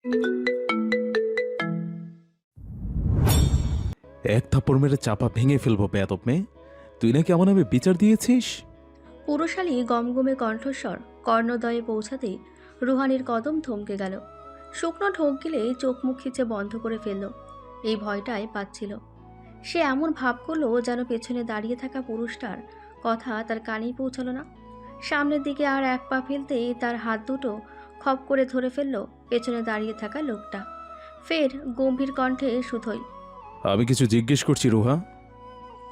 এক থাপ্পড় মেরে চাপা ভেঙে ফেলবো বেয়াদব মেয়ে। তুই নাকি আমার নামে বিচার দিয়েছিস? পুরুষালী গমগমে কণ্ঠস্বর কর্ণদয়ে পৌঁছাতেই রুহানির কদম থমকে গেল। শুকনো ঢোক গিলেই চোখ মুখ খিচে বন্ধ করে ফেলল। এই ভয়টাই পাচ্ছিল। সে এমন ভাব করলো যেন পেছনে দাঁড়িয়ে থাকা পুরুষটার কথা তার কানেই পৌঁছালো না। সামনের দিকে আর এক পা ফেলতেই তার হাত দুটো খপ করে ধরে ফেলল পেছনে দাঁড়িয়ে থাকা লোকটা। ফের গম্ভীর কণ্ঠে শুধোই, আমি কিছু জিজ্ঞেস করছি রুহা।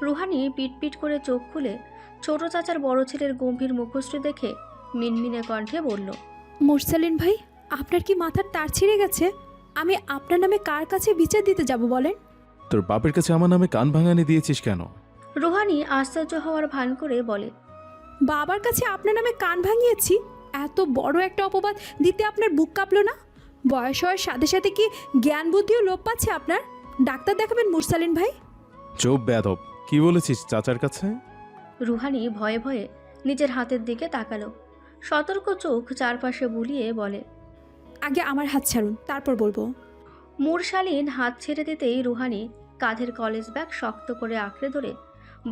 রুহানি পিটপিট করে চোখ খুলে ছোট চাচার বড় ছেলের গম্ভীর মুখশ্রী দেখে মিনমিনে কণ্ঠে বলল, মোরসালিন ভাই, আপনার কি মাথার তার ছিঁড়ে গেছে? আমি আপনার নামে কার কাছে বিচার দিতে যাব বলেন? তোর বাপের কাছে আমার নামে কান ভাঙানি দিয়েছিস কেন? রুহানি আশ্চর্য হওয়ার ভান করে বলে, বাবার কাছে আপনার নামে কান ভাঙিয়েছি? এত বড় একটা অপবাদ দিতে আপনার বুক কাঁপলো না? বয়স হওয়ার সাথে সাথে কি জ্ঞান বুদ্ধিও লোপ পাচ্ছে আপনার? ডাক্তার দেখাবেন মোরসালিন ভাই? চোপ বেয়াদব, কি বলেছিস চাচার কাছে? রুহানি ভয়ে ভয়ে নিজের হাতের দিকে তাকালো। সতর্ক চোখ চারপাশে বুলিয়ে বলে, আগে আমার হাত ছাড়ুন, তারপর বলবো। মুরশালিন হাত ছেড়ে দিতেই রুহানি কাঁধের কলেজ ব্যাগ শক্ত করে আঁকড়ে ধরে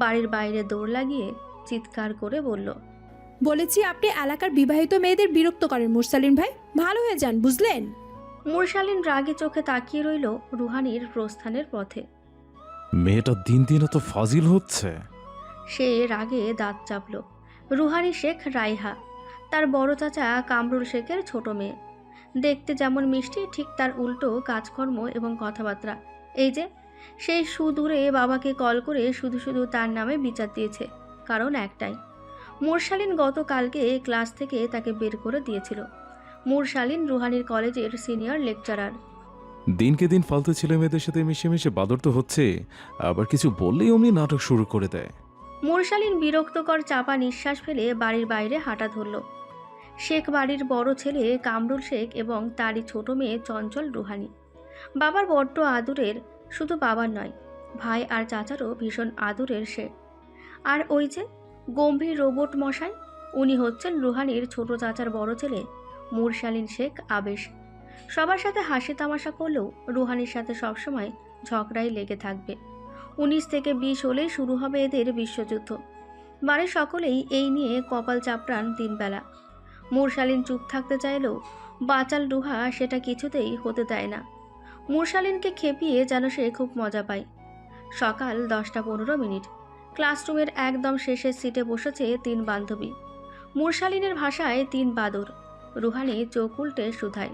বাড়ির বাইরে দৌড় লাগিয়ে চিৎকার করে বলল, বলেছি আপনি এলাকার বিবাহিত মেয়েদের বিরক্ত করেন মোরসালিন ভাই, ভালো হয়ে যান, বুঝলেন? মুরশালিন রাগে চোখে তাকিয়ে রইল রুহানির প্রস্থানের পথে। মেয়েটা দিন দিন এত ফাজিল হচ্ছে। সে রাগে দাঁত চাপল। রুহানি শেখ রাইহা, তার বড় চাচা কামরুল শেখের ছোট মেয়ে। দেখতে যেমন মিষ্টি, ঠিক তার উল্টো কাজকর্ম এবং কথাবার্তা। এই যে সেই সুদূরে বাবাকে কল করে শুধু শুধু তার নামে বিচার দিয়েছে, কারণ একটাই, মুরশালিন গতকালকে ক্লাস থেকে তাকে বের করে দিয়েছিল। মুরশালিন রুহানির কলেজের সিনিয়র লেকচারার। দিনকে দিন ফালতু ছেলে মেয়েদের সাথে মিশে মিশে বাদর তো হচ্ছে, আবার কিছু বললেই অমনি নাটক শুরু করে দেয়। মুরশালিন বিরক্তকর চাপা নিঃশ্বাস ফেলে বাড়ির বাইরে হাঁটা ধরল। শেখ বাড়ির বড় ছেলে কামরুল শেখ এবং তারই ছোট মেয়ে চঞ্চল রুহানি। বাবার বড্ড আদুরের, শুধু বাবার নয়, ভাই আর চাচারও ভীষণ আদুরের সে। আর ওই যে গম্ভীর রোবট মশাই, উনি হচ্ছেন রুহানির ছোট চাচার বড় ছেলে মুরশালিন শেখ আবেশ। সবার সাথে হাসি তামাশা করলেও রুহানির সাথে সবসময় ঝগড়াই লেগে থাকবে। 19 থেকে 20 হলেই শুরু হবে এদের বিশ্বযুদ্ধ। বাড়ির সকলেই এই নিয়ে কপাল চাপড়ান দিনবেলা। মুরশালিন চুপ থাকতে চাইলেও বাচাল রুহা সেটা কিছুতেই হতে দেয় না। মুরশালিনকে খেপিয়ে যেন সে খুব মজা পায়। সকাল 10:15। ক্লাসরুমের একদম শেষের সিটে বসেছে 3 বান্ধবী। মুরশালিনের ভাষায় 3 বাদর। রুহানি চোখ উল্টে শুধায়,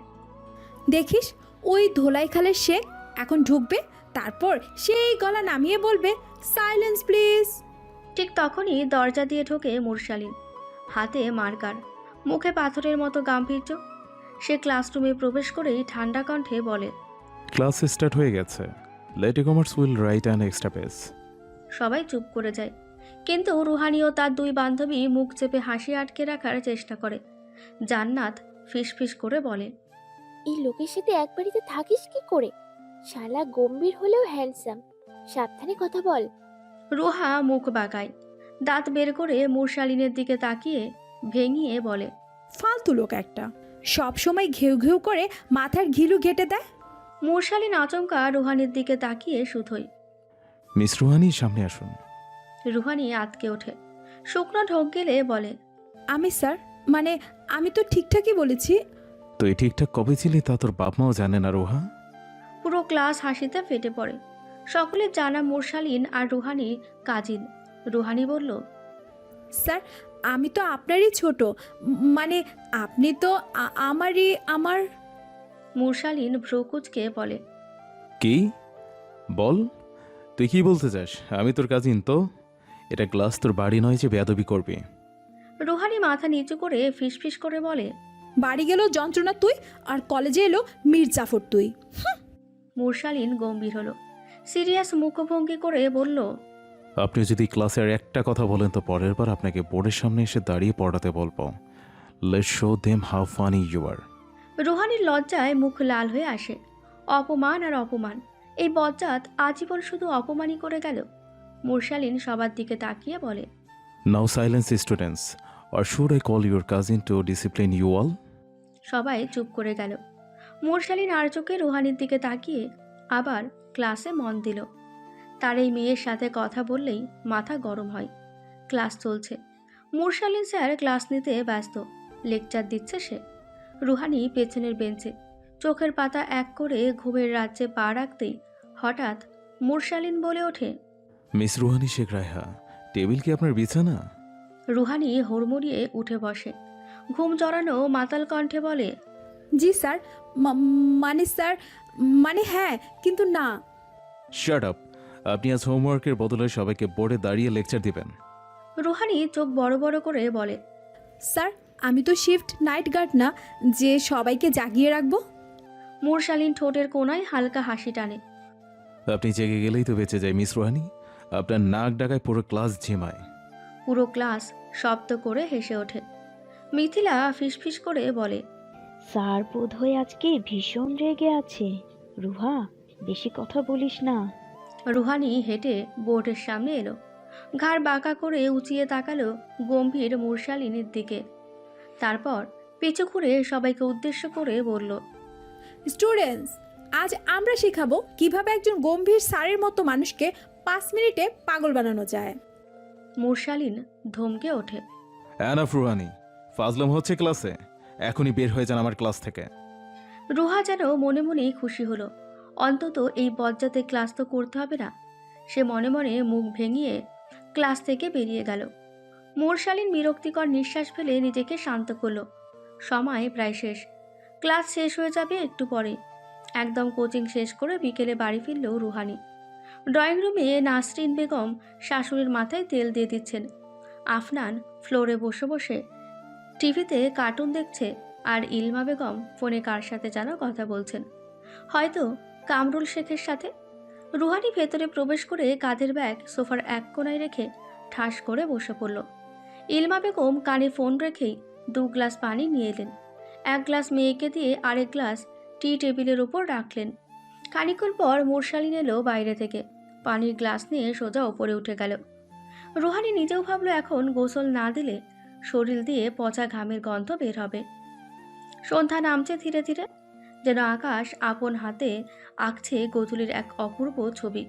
দেখিস, ওই ধোলাই খালের শেখ এখন ঢুকবে, তারপর সেই গলা নামিয়ে বলবে, সাইলেন্স প্লিজ। ঠিক তখনই দরজা দিয়ে ঢোকে মুরশালিন, হাতে মার্কার, মুখে পাথরের মতো গাম্ভীর্য। সে ক্লাসরুমে প্রবেশ করেই ঠান্ডা কণ্ঠে বলে, ক্লাস স্টার্ট হয়ে গেছে। Letty commerce will write an extra page. সবাই চুপ করে যায়, কিন্তু রুহানি ও তার 2 বান্ধবী মুখ চেপে হাসি আটকে রাখার চেষ্টা করে। জান্নাত ফিসফিস করে বলে, এই লোকের সাথে এক বাড়িতে থাকিস কি করে? শালা গম্ভীর হলেও হ্যান্ডসাম, সাবধানে কথা বল। রুহা মুখ বাঁকায়, দাঁত বের করে মুরশালিনের দিকে তাকিয়ে ভেঙিয়ে বলে, ফালতু লোক একটা, সব সময় ঘেউ ঘেউ করে মাথার ঘিলু ঘেটে দেয়। মুরশালিন আচমকা রুহানির দিকে তাকিয়ে শুধোই। মিস রুহানি, সামনে আসুন। রুহানি আতকে ওঠে, শুকনো ঢোক গেলে বলে, আমি স্যার, মানে আমি তো ঠিকঠাকই বলেছি। তুই ঠিকঠাক কবে ছিলি তা তোর বাপ মাও জানে না রুহা। পুরো ক্লাস হাসিতে ফেটে পড়ে। সকলের জানা মুরশালিন আর রুহানি কাজিন। রুহানি বলল, স্যার, আমি তো আপনারই ছোট, মানে আপনি তো আমার। মুরশালিন ভ্রুকুচকে বলে, কি বল, তুই কি বলতে চাস? আমি তোর কাজিন তো। এটা ক্লাস, তোর বাড়ি নয় যে বেয়াদবি করবি। রুহানি মাথা নিচু করে ফিসফিস করে বলে, বাড়ি গেল যন্ত্রণা তুই, আর কলেজে এলো মীর জাফর তুই। মুরশালিন গম্ভীর হলো, সিরিয়াস মুখভঙ্গি করে বলল, আপনি যদি ক্লাসের একটা কথা বলেন তো পরের বার আপনাকে বোর্ডের সামনে এসে দাঁড়িয়ে পড়াতে বলবো। Let's show them how funny you are. রুহানির লজ্জায় মুখ লাল হয়ে আসে। অপমান আর অপমান, এই বজ্জাত আজীবন শুধু অপমানই করে গেল। মুরশালিন সবার দিকে তাকিয়ে বলে, now silence students, or should I call your cousin to discipline you all? সবাই চুপ করে গেল। মোরশালিন আর চোখে রুহানির দিকে তাকিয়ে আবার ক্লাসে মন দিল। তার এই মেয়ের সাথে কথা বললেই মাথা গরম হয়। ক্লাস চলছে। মোরশালিন স্যার ক্লাস নিতে ব্যস্ত, লেকচার দিচ্ছে সে। রুহানি পেছনের বেঞ্চে চোখের পাতা এক করে ঘুমের রাজ্যে পা রাখতেই হঠাৎ মোরশালিন বলে ওঠে, মিস রুহানি শেখ রায়হা, টেবিল কি আপনার বিছানা? রুহানি হুড়মুড়িয়ে উঠে বসে, ঘুম জড়ানো মাতাল কণ্ঠে বলে, জি স্যার, মানে স্যার, মানে হ্যাঁ, কিন্তু না। Shut up! আপনি আজ হোমওয়ার্কের বদলে সবাইকে বোর্ডে দাঁড়িয়ে লেকচার দিবেন। রুহানি চোখ বড় বড় করে বলে, স্যার, আমি তো শিফট নাইট গার্ড না যে সবাইকে জাগিয়ে রাখবো। মোরশালিন ঠোঁটের কোণায় হালকা হাসি টানে। আপনি জেগে গেলেই তো বেঁচে যায় মিস রুহানি। আপনার নাক ডাকায় পুরো ক্লাস ঝিমায়। পুরো ক্লাস শব্দ করে হেসে ওঠে। মিথিলা ফিসফিস করে বলে, স্যার বোধহয় আজকে ভীষণ রেগে আছে। রুহা, বেশি কথা বলিস না। রুহানি হেঁটে বোর্ডের সামনে এলো, ঘাড় বাঁকা করে উঁচিয়ে তাকালো গম্ভীর মোরশালিনের দিকে। তারপর পিছু ঘুরে সবাইকে উদ্দেশ্য করে বলল, স্টুডেন্টস, আজ আমরা শেখাবো কিভাবে একজন গম্ভীর স্যারের মতো মানুষকে 5 মিনিটে পাগল বানানো যায়। মোরশালিন ধমকে ওঠে। অ্যানাফ রুহানি, ফাজলাম হচ্ছে ক্লাসে। এখনই বের হয়ে যান আমার ক্লাস থেকে। রুহা যেন মনে মনেই খুশি হলো, অন্তত এই বজ্জাতে ক্লাস তো করতে হবে না। সে মনে মনে মুখ ভেঙিয়ে ক্লাস থেকে বেরিয়ে গেল। মোরশালিন বিরক্তিকর নিঃশ্বাস ফেলে নিজেকে শান্ত করলো। সময় প্রায় শেষ, ক্লাস শেষ হয়ে যাবে একটু পরে। একদম কোচিং শেষ করে বিকেলে বাড়ি ফিরল রুহানি। ড্রয়িং রুমে নাসরিন বেগম শাশুড়ির মাথায় তেল দিয়ে দিচ্ছেন। আফনান ফ্লোরে বসে বসে টিভিতে কার্টুন দেখছে, আর ইলমা বেগম ফোনে কার সাথে যেন কথা বলছেন, হয়তো কামরুল শেখের সাথে। রুহানি ভেতরে প্রবেশ করে কাঁধের ব্যাগ সোফার এক কোণায় রেখে ঠাস করে বসে পড়ল। ইলমা বেগম কানে ফোন রেখেই 2 গ্লাস পানি নিয়ে এলেন। 1 গ্লাস মেয়েকে দিয়ে আরেক গ্লাস টি টেবিলের ওপর রাখলেন। খানিকক্ষণ পর মোরশালিন এলো বাইরে থেকে, পানির গ্লাস নিয়ে সোজা ওপরে উঠে গেল। রুহানি নিজেও ভাবলো এখন গোসল না দিলে শরীর দিয়ে পচা ঘামের গন্ধ বের হবে। সন্ধ্যা নামছে ধীরে ধীরে, যেন আকাশ আপন হাতে আঁকছে গোধূলির এক অপূর্ব ছবি।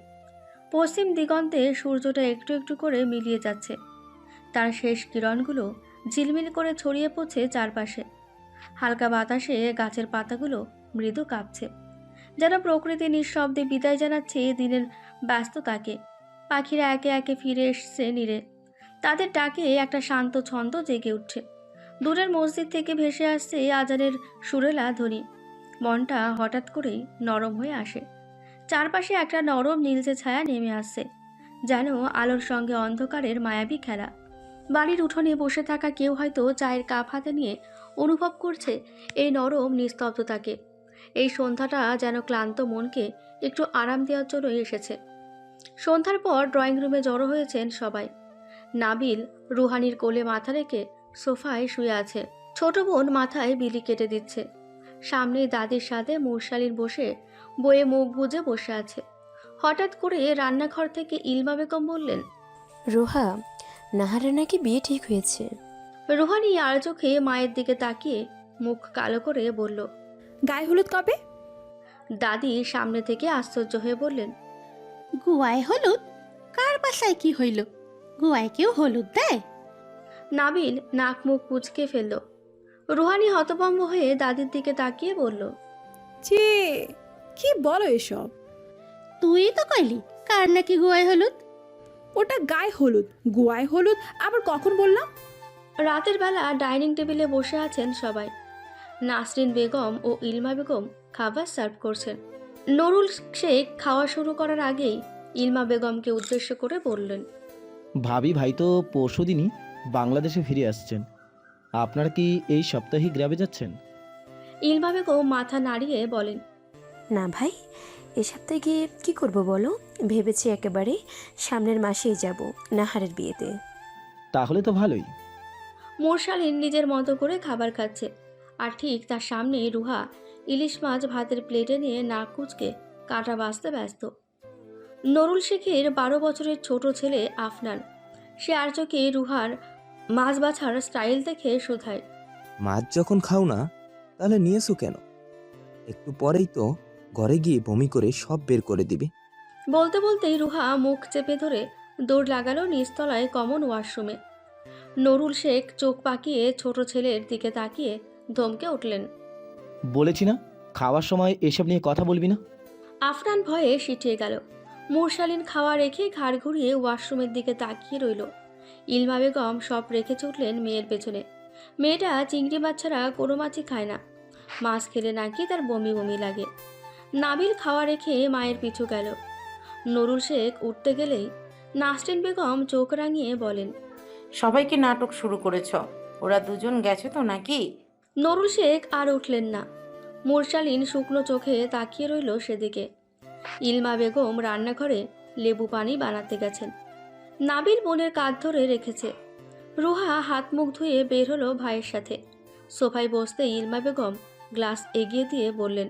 পশ্চিম দিগন্তে সূর্যটা একটু একটু করে মিলিয়ে যাচ্ছে, তার শেষ কিরণগুলো ঝিলমিল করে ছড়িয়ে পড়ছে চারপাশে। হালকা বাতাসে গাছের পাতাগুলো মৃদু কাঁপছে, যেন প্রকৃতি নিঃশব্দে বিদায় জানাচ্ছে দিনের ব্যস্ততাকে। পাখিরা একে একে ফিরে এসছে নীড়ে, তাদের ডাকে একটা শান্ত ছন্দ জেগে উঠছে। দূরের মসজিদ থেকে ভেসে আসছে আজানের সুরেলা ধ্বনি। মনটা হঠাৎ করেই নরম হয়ে আসে। চারপাশে একটা নরম নীলচে ছায়া নেমে আসছে, যেন আলোর সঙ্গে অন্ধকারের মায়াবী খেলা। বাড়ির উঠোনে বসে থাকা কেউ হয়তো চায়ের কাপ হাতে নিয়ে অনুভব করছে এই নরম নিস্তব্ধতাকে। এই সন্ধ্যাটা যেন ক্লান্ত মনকে একটু আরাম দেওয়ার জন্য এসেছে। সন্ধ্যার পর ড্রয়িং রুমে জড়ো হয়েছেন সবাই। নাবিল রুহানির কোলে মাথা রেখে সোফায় শুয়ে আছে, ছোট বোন মাথায় বিলি কেটে দিচ্ছে। সামনে দাদির সাথে মোরশালিন বসে বইয়ে মুখ বুজে বসে আছে। হঠাৎ করে রান্নাঘর থেকে ইলমা বেগম বললেন, রোহা, নাহারের নাকি বিয়ে ঠিক হয়েছে। রুহানি আর চোখে মায়ের দিকে তাকিয়ে মুখ কালো করে বলল, গায়ে হলুদ কবে? দাদি সামনে থেকে আশ্চর্য হয়ে বললেন, গুয়ায় হলুদ? কার বাসায় কি হইল? গুয়ায় কেউ হলুদ দেয়? নাবিল নাক মুখ কুঁচকে ফেলল। রুহানি হতভম্ব হয়ে দাদির দিকে তাকিয়ে বলল, ছি, কি বলো এসব? তুই তো কইলি কার নাকি গুয়ায় হলুদ। ওটা গায়ে হলুদ, গোয়ায় হলুদ আবার কখন বললাম? রাতের বেলা ডাইনিং টেবিলে বসে আছেন সবাই। নাসরিন বেগম ও ইলমা বেগম খাবার সার্ভ করছেন। নুরুল শেখ খাওয়া শুরু করার আগেই ইলমা বেগমকে উদ্দেশ্য করে বললেন, ভাবি ভাই তো পরশুদিনই বাংলাদেশে ফিরে আসছেন। আপনারা কি এই সপ্তাহে গ্রামে যাচ্ছেন? ইলমা বেগম মাথা নাড়িয়ে বলেন, না ভাই, এ সপ্তাহে গিয়ে কী করব বলো? ভেবেছি একেবারে সামনের মাসেই যাব নাহারের বিয়েতে। তাহলে তো ভালোই। মোরশালিন নিজের মতো করে খাবার খাচ্ছে, আর ঠিক তার সামনে রুহা ইলিশ মাছ ভাতের প্লেটে নিয়ে নাক কুচকে কাঁটা বাছতে ব্যস্ত। নুরুল শেখের 12 বছরের ছোট ছেলে আফনান, সে আর চোখে রুহার মাছ বাছার স্টাইল দেখে শোধায়, মাছ যখন খাও না তাহলে নিয়েছো কেন? একটু পরেই তো ঘরে গিয়ে বমি করে সব বের করে দিবে। বলতে বলতেই রুহা মুখ চেপে ধরে দৌড় লাগালো নিচতলায় কমন ওয়াশরুমে। নুরুল শেখ চোখ পাকিয়ে ছোট ছেলের দিকে তাকিয়ে ধমকে উঠলেন। বলেছি না খাওয়ার সময় এসব নিয়ে কথা বলবি না। আফনান ভয়ে সিটিয়ে গেল। মুরসালিন খাওয়া রেখে ঘাড় ঘুরিয়ে ওয়াশরুমের দিকে তাকিয়ে রইল। ইলমা বেগম সব রেখে ছুটলেন মেয়ের পেছনে। মেয়েটা চিংড়ি মাছ ছাড়া কোনো মাছই খায় না। মাছ খেলে নাকি তার বমি বমি লাগে। নাবিল খাওয়া রেখে মায়ের পিছু গেল। নুরুল শেখ উঠতে গেলেই নাসরিন বেগম চোখ রাঙিয়ে বলেন, সবাইকে নাটক শুরু করেছ? ওরা দুজন গেছে তো নাকি? নুরুল শেখ আর উঠলেন না। মুরসালিন শুকনো চোখে তাকিয়ে রইল সেদিকে। ইলমা বেগম রান্নাঘরে লেবু পানি বানাতে গেছেন। নাবিল বোনের কাঁধ ধরে রেখেছে। রুহা হাত মুখ ধুয়ে বের হলো ভাইয়ের সাথে। সোফায় বসতে ইলমা বেগম গ্লাস এগিয়ে দিয়ে বললেন,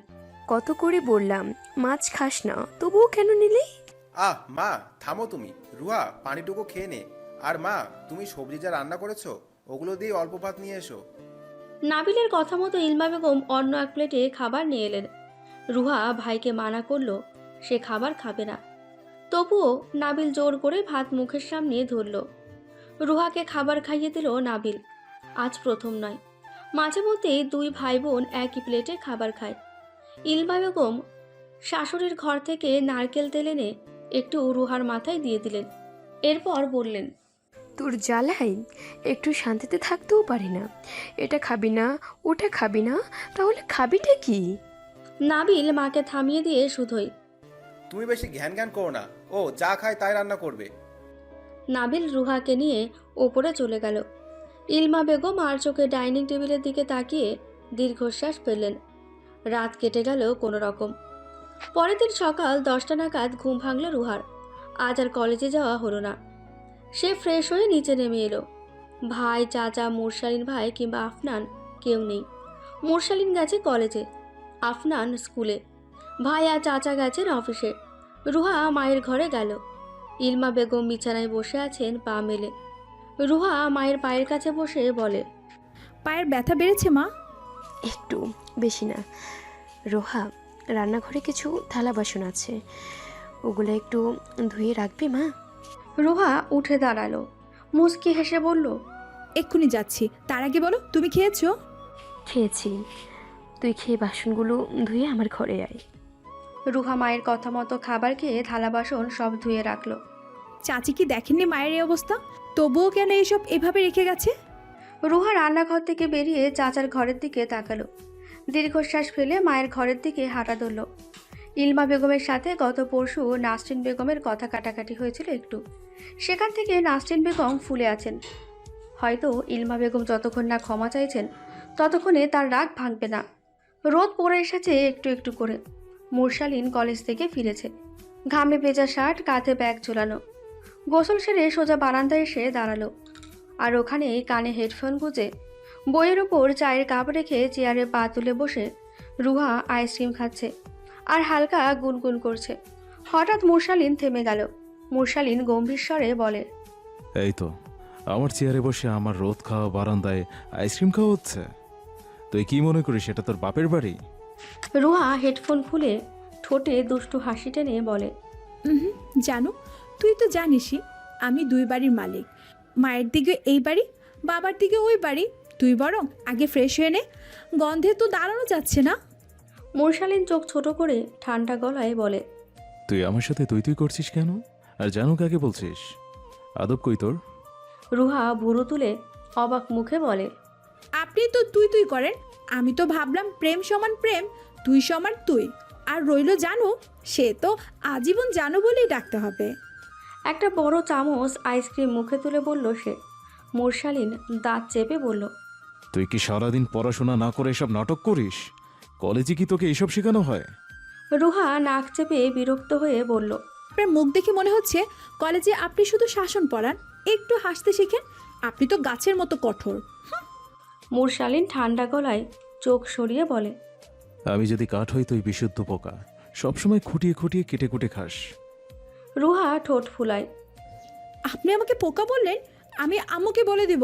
কত করে বললাম মাছ খাস না, তবুও কেন নিলি? মা থামো তুমি। রুহা পানিটুকু খেয়ে নে। আর মা, তুমি সবজি যা রান্না করেছো ওগুলো দিয়ে অল্প ভাত নিয়ে এসো। নাবিলের কথা মতো ইলমা বেগম অন্য এক প্লেটে খাবার নিয়ে এলেন। রুহা ভাইকে মানা করলো সে খাবার খাবে না। তবুও নাবিল জোর করে ভাত মুখের সামনে ধরল। রুহাকে খাবার খাইয়ে দিল নাবিল। আজ প্রথম নয়, মাঝে মধ্যে দুই ভাই বোন একই প্লেটে খাবার খায়। ইলমা বেগম শাশুড়ির ঘর থেকে নারকেল তেল এনে একটু রুহার মাথায় দিয়ে দিলেন। এরপর বললেন, তোর জ্বালাই একটু শান্তিতে থাকতেও পারি না। এটা খাবি না, ওটা খাবি না, তাহলে খাবিটা কি? নাবিল মাকে থামিয়ে দিয়ে শুধোই, তুমি বেশি ঘ্যান ঘ্যান করো না। ও যা খায় তাই রান্না করবে। নাবিল রুহাকে নিয়ে ওপরে চলে গেল। ইলমা বেগম আর চোখে ডাইনিং টেবিলের দিকে তাকিয়ে দীর্ঘশ্বাস ফেললেন। রাত কেটে গেল কোনো রকম। পরের দিন সকাল 10টা নাগাদ ঘুম ভাঙল রুহার। আজ আর কলেজে যাওয়া হলো না। সে ফ্রেশ হয়ে নিচে নেমে এলো। ভাই, চাচা, মুরসালিন ভাই কিংবা আফনান কেউ নেই। মুরসালিন গেছে কলেজে, আফনান স্কুলে, ভাই আর চাচা গেছেন অফিসে। রুহা মায়ের ঘরে গেল। ইলমা বেগম বিছানায় বসে আছেন পা মেলে। রুহা মায়ের পায়ের কাছে বসে বলে, পায়ের ব্যথা বেড়েছে মা? একটু, বেশি না। রোহা, রান্নাঘরে কিছু থালা বাসন আছে, ওগুলো একটু ধুয়ে রাখবি মা? রুহা উঠে দাঁড়ালো, মুচকি হেসে বলল, এক্ষুনি যাচ্ছি। তার আগে বলো, তুমি খেয়েছো? খেয়েছি। তুই খেয়ে বাসনগুলো ধুয়ে আমার ঘরে আয়। রুহা মায়ের কথা মতো খাবার খেয়ে থালা বাসন সব ধুয়ে রাখলো। চাচি কি দেখেননি মায়ের এই অবস্থা? তবুও কেন এইসব এভাবে রেখে গেছে? রুহা রান্নাঘর থেকে বেরিয়ে চাচার ঘরের দিকে তাকালো। দীর্ঘশ্বাস ফেলে মায়ের ঘরের দিকে হাঁটা ধরল। ইলমা বেগমের সাথে গত পরশু নাসরিন বেগমের কথা কাটাকাটি হয়েছিল একটু। সেখান থেকে নাসরিন বেগম ফুলে আছেন। হয়তো ইলমা বেগম যতক্ষণ না ক্ষমা চাইছেন ততক্ষণে তার রাগ ভাঙবে না। রোদ পড়ে এসেছে একটু একটু করে। মুরসালিন কলেজ থেকে ফিরেছে, ঘামে ভেজা শার্ট, কাঁধে ব্যাগ ঝোলানো। গোসল সেরে সোজা বারান্দায় এসে দাঁড়ালো। আর ওখানে কানে হেডফোন গুঁজে বইয়ের ওপর চায়ের কাপ রেখে চেয়ারে পা তুলে বসে রুহা আইসক্রিম খাচ্ছে আর হালকা গুনগুন করছে। হঠাৎ মুরসালিন থেমে গেল। মুরসালিন গম্ভীর স্বরে বলে, এই তো আমার চেয়ারে বসে আমার রোদ খাওয়া বারান্দায় আইসক্রিম খাওয়া হচ্ছে। তুই কি মনে করিস এটা তোর বাপের বাড়ি? রুহা হেডফোন খুলে ঠোঁটে দুষ্টু হাসি টেনে বলে, জানো, তুই তো জানিসই আমি দুই বাড়ির মালিক। মায়ের দিকে এই বাড়ি, বাবার দিকে ওই বাড়ি। তুই বরং আগে ফ্রেশ হয়ে নে, গন্ধে তো দাঁড়ানো যাচ্ছে না। মুরসালিন চোখ ছোট করে ঠান্ডা গলায় বলে, তুই আমার সাথে তুই তুই করছিস কেন? আর জানো কাকে বলছিস? আদব কই তোর? রুহা ভুরু তুলে অবাক মুখে বলে, আপনি তো তুই তুই করেন। আমি তো ভাবলাম প্রেম সমান প্রেম, তুই সমান তুই। আর রইল জানো, সে তো আজীবন জানো বলেই ডাকতে হবে। একটা বড় চামচ আইসক্রিম মুখে তুলে বলল সে। মুরসালিন দাঁত চেপে বলল, তুই কি সারাদিন পড়াশোনা না করে এসব নাটক করিস? কলেজে কি তোকে এসব শেখানো হয়? রুহা নাক চেপে বিরক্ত হয়ে বলল, আপনার মুখ দেখে মনে হচ্ছে কলেজে আপনি শুধু শাসন পড়ান। একটু হাসতে শিখেন। আপনি তো গাছের মতো কঠোর। মুরসালিন ঠান্ডা গলায় চোখ সরিয়ে বলে, আমি যদি কাঠ হই তুই বিশুদ্ধ পোকা, সবসময় খুঁটিয়ে খুঁটিয়ে কেটে কুটে খাস। রুহা ঠোঁট ফুলায়। আপনি আমাকে পোকা বললেন? আমি আম্মুকে বলে দিব।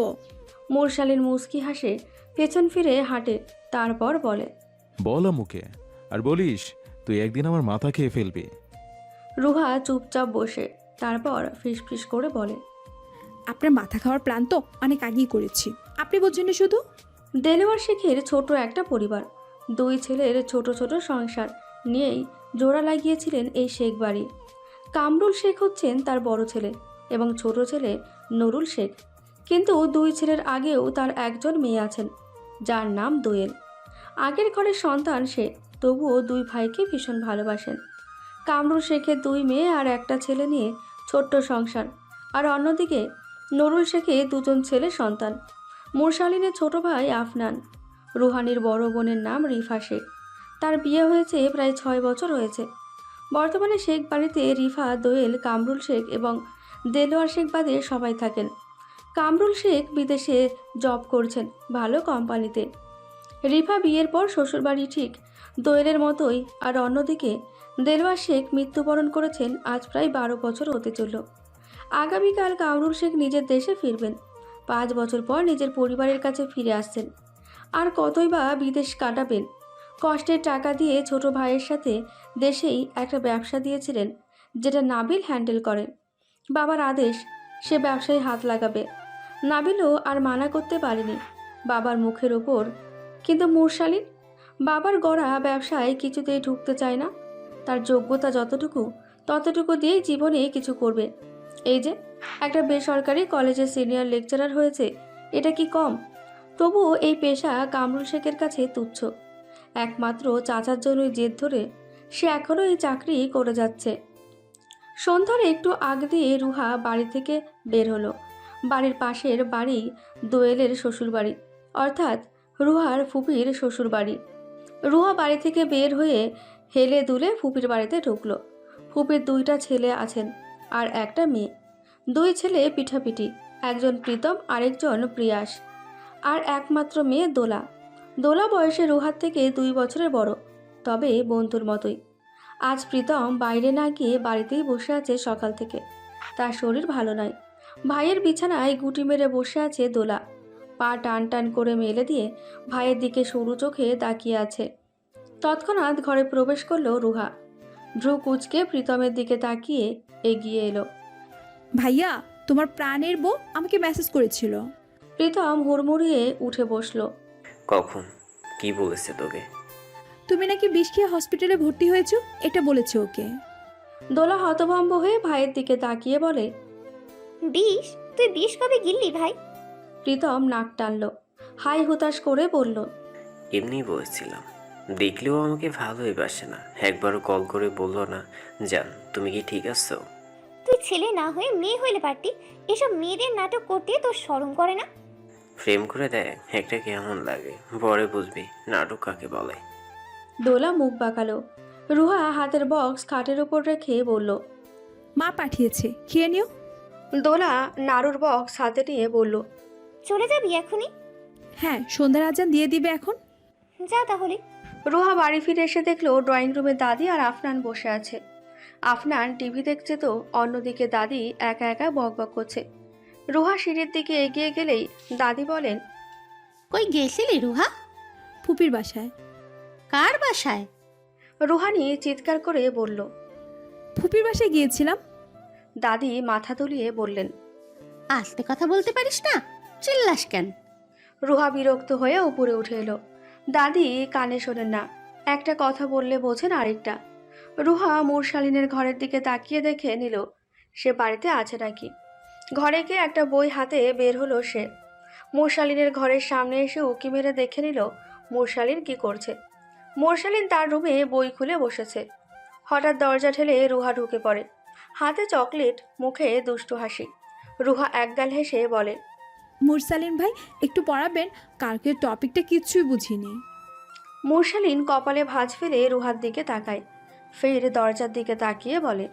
মুরসালিন মুচকি হাসে, পেছন ফিরে হাঁটে, তারপর বলে, বল আমুকে, আর বলিস তুই একদিন আমার মাথা খেয়ে ফেলবি। রুহা চুপচাপ বসে, তারপর ফিসফিস করে বলে, আপনার মাথা খাওয়ার প্ল্যান তো অনেক আগেই করেছি, আপনি বুঝছেন না শুধু। দেলোয়ার শেখের ছোট একটা পরিবার, 2 ছেলের ছোট ছোট সংসার নিয়েই জোড়া লাগিয়েছিলেন এই শেখ বাড়ি। কামরুল শেখ হচ্ছেন তার বড় ছেলে এবং ছোট ছেলে নুরুল শেখ। কিন্তু 2 ছেলের আগেও তার একজন মেয়ে আছেন, যার নাম দোয়েল। আগের ঘরের সন্তান সে, তবুও 2 ভাইকে ভীষণ ভালোবাসেন। কামরুল শেখের 2 মেয়ে আর একটা ছেলে নিয়ে ছোট্ট সংসার। আর অন্যদিকে নুরুল শেখে 2জন ছেলে সন্তান। মুরসালিনের ছোট ভাই আফনান। রুহানির বড় বোনের নাম রিফা শেখ। তার বিয়ে হয়েছে প্রায় 6 বছর হয়েছে। বর্তমানে শেখ বাড়িতে রিফা, দোয়েল, কামরুল শেখ এবং দেলোয়ার শেখ বাদে সবাই থাকেন। কামরুল শেখ বিদেশে জব করছেন, ভালো কোম্পানিতে। রিফা বিয়ের পর শ্বশুরবাড়ি ঠিক দোয়েলের মতোই। আর অন্যদিকে দেলোয়ার শেখ মৃত্যুবরণ করেছেন আজ প্রায় 12 বছর হতে চলল। আগামীকাল কামরুল শেখ নিজের দেশে ফিরবেন। 5 বছর পর নিজের পরিবারের কাছে ফিরে আসছেন। আর কতই বা বিদেশ কাটাবেন। কষ্টের টাকা দিয়ে ছোট ভাইয়ের সাথে দেশেই একটা ব্যবসা দিয়েছিলেন, যেটা নাবিল হ্যান্ডেল করে। বাবার আদেশ সে ব্যবসায় হাত লাগাবে। নাবিলও আর মানা করতে পারেনি বাবার মুখের ওপর। কিন্তু মুরসালিন বাবার গড়া ব্যবসায় কিছুতেই ঢুকতে চায় না। তার যোগ্যতা যতটুকু ততটুকু দিয়েই জীবনে কিছু করবে। এই যে একটা বেসরকারি কলেজের সিনিয়র লেকচারার হয়েছে, এটা কি কম? তবুও এই পেশা কামরুল শেখের কাছে তুচ্ছ। একমাত্র চাচার জন্যই জেদ ধরে সে এখনও এই চাকরি করে যাচ্ছে। সন্ধ্যার একটু আগ দিয়ে রুহা বাড়ি থেকে বের হলো। বাড়ির পাশের বাড়ি দোয়েলের শ্বশুরবাড়ি, অর্থাৎ রুহার ফুপির শ্বশুরবাড়ি। রুহা বাড়ি থেকে বের হয়ে হেলে দুলে ফুপির বাড়িতে ঢুকলো। ফুপির 2টা ছেলে আছেন আর একটা মেয়ে। 2 ছেলে পিঠাপিঠি, একজন প্রীতম আরেকজন প্রিয়াস। আর একমাত্র মেয়ে দোলা। দোলা বয়সে রুহার থেকে 2 বছরের বড়, তবে বন্ধুর মতোই। আজ প্রীতম বাইরে না গিয়ে বাড়িতেই বসে আছে সকাল থেকে। তার শরীর ভালো নয়। ভাইয়ের বিছানায় গুটি মেরে বসে আছে দোলা। পা টান টান করে মেলে দিয়ে ভাইয়ের দিকে সরু চোখে তাকিয়ে আছে। তৎক্ষণাৎ ঘরে প্রবেশ করলো রুহা। ভ্রু কুচকে প্রীতমের দিকে তাকিয়ে এগিয়ে এলো। ভাইয়া, তোমার প্রাণের বউ আমাকে মেসেজ করেছিল। প্রীতম হুড়মুড়িয়ে উঠে বসলো। কখন? কি বলেছে তোকে? তুমি নাকি বিষ খেয়ে হসপিটালে ভর্তি হয়েছো, এটা বলেছে ওকে। দোলা হতভম্ব হয়ে ভাইয়ের দিকে তাকিয়ে বলে, বিষ? তুই বিষ কবে গিললি ভাই? প্রীতম নাক টানলো, হাই হুতাশ করে বলল, এমনি বলেছিলাম। দেখলেও আমাকে ভালোই বাসে না, একবারও কল করে বললো না জান তুমি কি ঠিক আছো। তুই ছেলে না হয়ে মেয়ে হইলে পারতি। এসব মেয়েদের নাটক করতে তোর শরম করে না? প্রেম করে দেখ একটা কেমন লাগে, পরে বুঝবি নাটক কাকে বলে। দোলা মুখ বাঁকালো। রুহা হাতের বক্স খাটের উপর রেখে বলল, মা পাঠিয়েছে, খেয়ে নিও। দোলা নাড়ুর বক্স হাতে নিয়ে বলল, চলে যাবি এখনই? হ্যাঁ, সন্ধ্যার আজান দিয়ে দিবে এখন। যা তাহলে। রুহা বাড়ি ফিরে এসে দেখলো ড্রয়িং রুমে দাদি আর আফনান বসে আছে। আফনান টিভি দেখছে তো অন্যদিকে দাদি একা একা বকবক করছে। রুহা সিঁড়ির দিকে এগিয়ে গেলেই দাদি বলেন, কই গেছিলি রুহা? ফুপির বাসায়। কার বাসায়? রুহানি চিৎকার করে বলল। ফুপির বাসায় গিয়েছিলাম। দাদি মাথা তুলিয়ে বললেন, আস্তে কথা বলতে পারিস না, চিল্লাস কেন? রুহা বিরক্ত হয়ে উপরে উঠে এলো। দাদি কানে শোনেন না, একটা কথা বললে বোঝেন আরেকটা। রুহা মুরসালিনের ঘরের দিকে তাকিয়ে দেখে নিল সে বাড়িতে আছে নাকি। ঘরে গিয়ে একটা বই হাতে বের হলো সে। মুরসালিনের ঘরের সামনে এসে উকি মেরে দেখে নিল মুরসালিন কি করছে। মুরসালিন তার রুমে বই খুলে বসেছে। হঠাৎ দরজা ঠেলে রুহা ঢুকে পড়ে, হাতে চকলেট, মুখে দুষ্টু হাসি। রুহা একগাল হেসে বলে, মুরসালিন ভাই, একটু পড়াবেন? কালকের টপিকটা কিচ্ছুই বুঝিনি। মুরসালিন কপালে ভাঁজ ফেলে রুহার দিকে তাকায়, ফের দরজার দিকে তাকিয়ে বলে,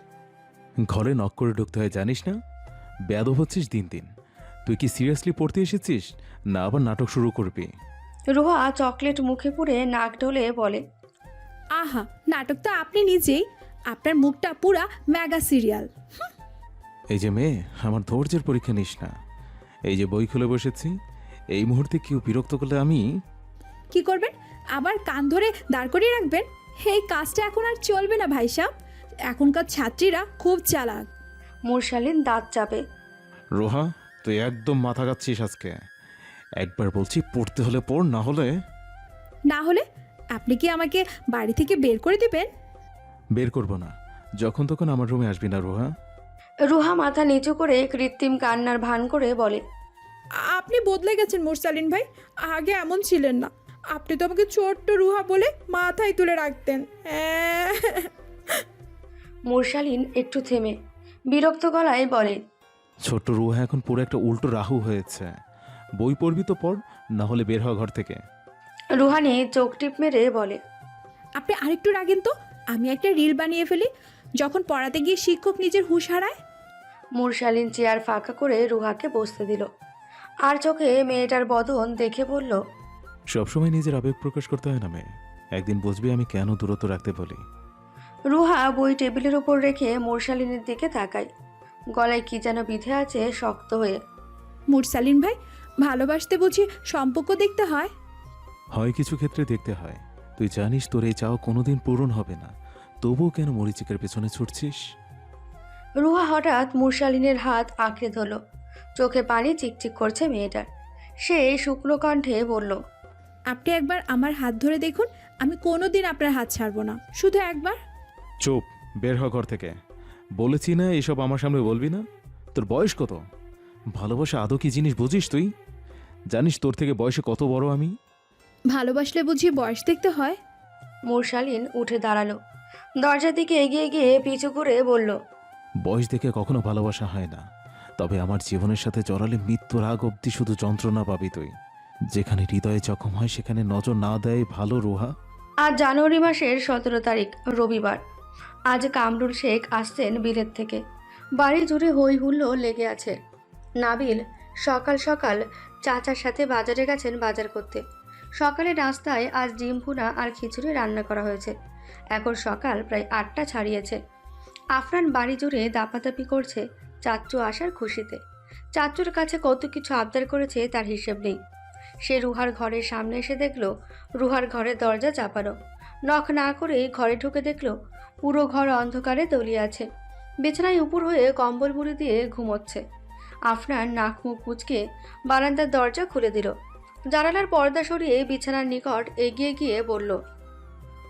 ঘরে নক করে ঢুকতে হয় জানিস না? বেয়াদব হচ্ছিস দিন দিন। তুই কি সিরিয়াসলি পড়তে এসেছিস না আবার নাটক শুরু করবি? রুহা চকলেট মুখে পুরে নাক ডলে বলে, আহা, নাটক তো আপনি নিজেই। আপনার মুখটা পুরা মেগা সিরিয়াল। এই যে মেয়ে, আমার ধৈর্যের পরীক্ষা নিস না। এই যে বই খুলে বসেছি, এই মুহূর্তে কেউ বিরক্ত করলে আমি কি করবেন? আবার কান ধরে দাঁড় করিয়ে রাখবেন? এই কাজটা এখন আর চলবে না ভাই সাহেব, এখনকার ছাত্রীরা খুব চালাক। মুরশালিন দাঁত চাপে। রোহা, তুই একদম মাথা খাচ্ছিস আজকে। একবার বলছি পড়তে হলে পড়, না হলে না হলে আপনি কি আমাকে বাড়ি থেকে বের করে দেবেন? বের করবো না। যখন তখন আমার রুমে আসবি না রোহা। রুহা মাথা নিচু করে কৃত্রিম কান্নার ভান করে বলে, আপনি বদলে গেছেন মুরসালিন ভাই, আগে এমন ছিলেন না। আপনি তো আমাকে ছোট্ট রুহা বলে মাথায় তুলে রাখতেন। মুরশালিন একটু থেমে বিরক্ত গলায় বলে, ছোট্ট রুহা এখন পুরো একটা উল্টো রাহু হয়েছে। বই পড়বি তো পড়, না হলে বের হ ঘর থেকে। রুহানি চোখ টিপ মেরে বলে, আপনি আরেকটু রাগেন তো, আমি একটা রিল বানিয়ে ফেলি যখন পড়াতে গিয়ে শিক্ষক নিজের হুঁশ হারায়। মুরশালিন চেয়ার ফাঁকা করে রুহাকে বসতে দিল, আর চোখে মেয়েটার বদন দেখে বলল, সবসময় নিজের আবেগ প্রকাশ করতে হয় না মেয়ে, একদিন বুঝবি আমি কেন দূরত্ব রাখতে বলি। রুহা বই টেবিলের উপর রেখে মুরশালিনের দিকে তাকায়, গলায় কি যেন বিঁধে আছে শক্ত হয়ে। মুরসালিন ভাই, ভালোবাসতে বুঝি সম্পর্ক দেখতে হয়? হয় কিছু ক্ষেত্রে দেখতে হয়। তুই জানিস তোর এই চাও কোনোদিন পূরণ হবে না, তবুও কেন মরিচিকের পেছনে ছুটছিস? রুহা হঠাৎ মুরশালিনের হাত আঁকড়ে ধরল, চোখে পানি চিকচিক করছে মেয়েটার। সে শুকনো কণ্ঠে বলল, আপনি একবার আমার হাত ধরে দেখুন, আমি কোনোদিন আপনার হাত ছাড়বো না, শুধু একবার। চুপ, বের হ ঘর থেকে। বলেছি না এসব আমার সামনে বলবি না। তোর বয়স কত? ভালোবাসা আদৌ কি জিনিস বুঝিস তুই? জানিস তোর থেকে বয়সে কত বড় আমি? ভালোবাসলে বুঝি বয়স দেখতে হয়? মুরশালিন উঠে দাঁড়ালো, দরজার দিকে এগিয়ে গিয়ে পিছু করে বলল, বয়স দেখে কখনো ভালোবাসা হয় না। তবে আমার জীবনের সাথে জড়ালে মৃত্যুর আগ অব্দি শুধু যন্ত্রণা পাবি তুই। যেখানে হৃদয়ে জখম হয় সেখানে নজর না দেয় ভালো রোহা। আজ জানুয়ারি মাসের 17 তারিখ রবিবার। আজ কামরুল শেখ আসছেন বিলেত থেকে। বাড়ি জুড়ে হই হুল্লোড় লেগে আছে। নাবিল সকাল সকাল চাচার সাথে বাজারে গেছেন বাজার করতে। সকালে নাস্তায় আজ ডিম ভুনা আর খিচুড়ি রান্না করা হয়েছে। এখন সকাল প্রায় 8টা ছাড়িয়েছে। আফরান বাড়ি জুড়ে দাপাদাপি করছে চাচ্চু আসার খুশিতে। চাচ্চুর কাছে কত কিছু আবদার করেছে তার হিসেব নেই। সে রুহার ঘরের সামনে এসে দেখল রুহার ঘরের দরজা চাপানো। নখ না করেই ঘরে ঢুকে দেখল পুরো ঘর অন্ধকারে তলিয়ে আছে। বিছানায় উপর হয়ে কম্বল মুড়ি দিয়ে ঘুমোচ্ছে। আফরান নাক মুখ কুঁচকে বারান্দার দরজা খুলে দিল। জানালার পর্দা সরিয়ে বিছানার নিকট এগিয়ে গিয়ে বলল,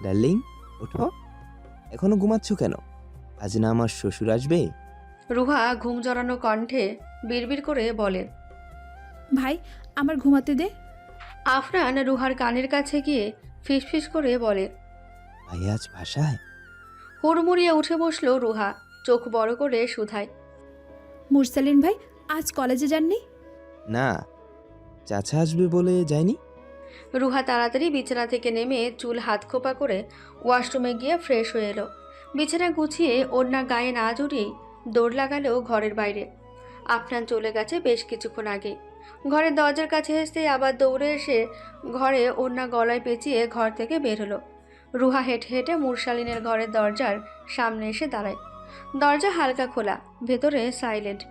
ডার্লিং, ওঠো। এখনো ঘুমাচ্ছ কেন? আজ না আমার শ্বশুর আসবে? রুহা ঘুম জড়ানো কণ্ঠে বিড়বিড় করে বলে, ভাই, আমার ঘুমাতে দে। আফরান রুহার কানের কাছে গিয়ে ফিসফিস করে বলে, ভাই আজ ভাষায়? হুড়মুড়িয়ে উঠে বসল রুহা, চোখ বড় করে শুধায়, মুরসালিন ভাই আজ কলেজে যাননি? না, চাচা আসবে বলে যায়নি। রুহা তাড়াতাড়ি বিছানা থেকে নেমে চুল হাত খোপা করে ওয়াশরুমে গিয়ে ফ্রেশ হয়ে এলো। বিছানা গুছিয়ে ওড়না গায়ে না জড়িয়েই দৌড় লাগালো ঘরের বাইরে। আফরান চলে গেছে বেশ কিছুক্ষণ আগে। ঘরের দরজার কাছে এসে আবার দৌড়ে এসে ঘরে ওড়না গলায় পেঁচিয়ে ঘর থেকে বের হলো। রুহা হেঁটে হেঁটে মুরশালিনের ঘরের দরজার সামনে এসে দাঁড়ায়। দরজা হালকা খোলা, ভেতরে সাইলেন্ট।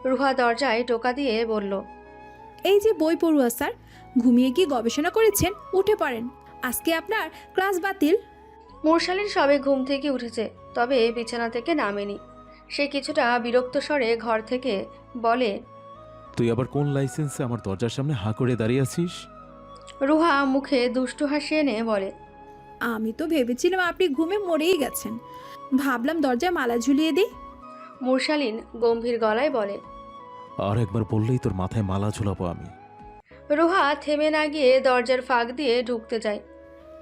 রুহা দরজায় টোকা দিয়ে বলল, এই যে বই পড়ুয়া স্যার, ঘুমিয়ে কি গবেষণা করেছেন? উঠে পড়েন, আজকে আপনার ক্লাস বাতিল। মুরশালিন সবে ঘুম থেকে উঠেছে, তবে বিছানা থেকে নামেনি। সে কিছুটা বিরক্ত স্বরে ঘর থেকে বলে, তুই আবার কোন লাইসেন্সে আমার দরজার সামনে হাঁ করে দাঁড়িয়ে আছিস? রুহা মুখে দুষ্টু হাসি এনে বলে, আমি তো ভেবেছিলাম আপনি ঘুমে মরেই গেছেন, ভাবলাম দরজায় মালা ঝুলিয়ে দিই। মুরশালিন গম্ভীর গলায় বলে, আর একবার বললেই তোর মাথায় মালা ঝুলাবো আমি। রুহা থেমে না গিয়ে দরজার ফাঁক দিয়ে ঢুকতে যায়।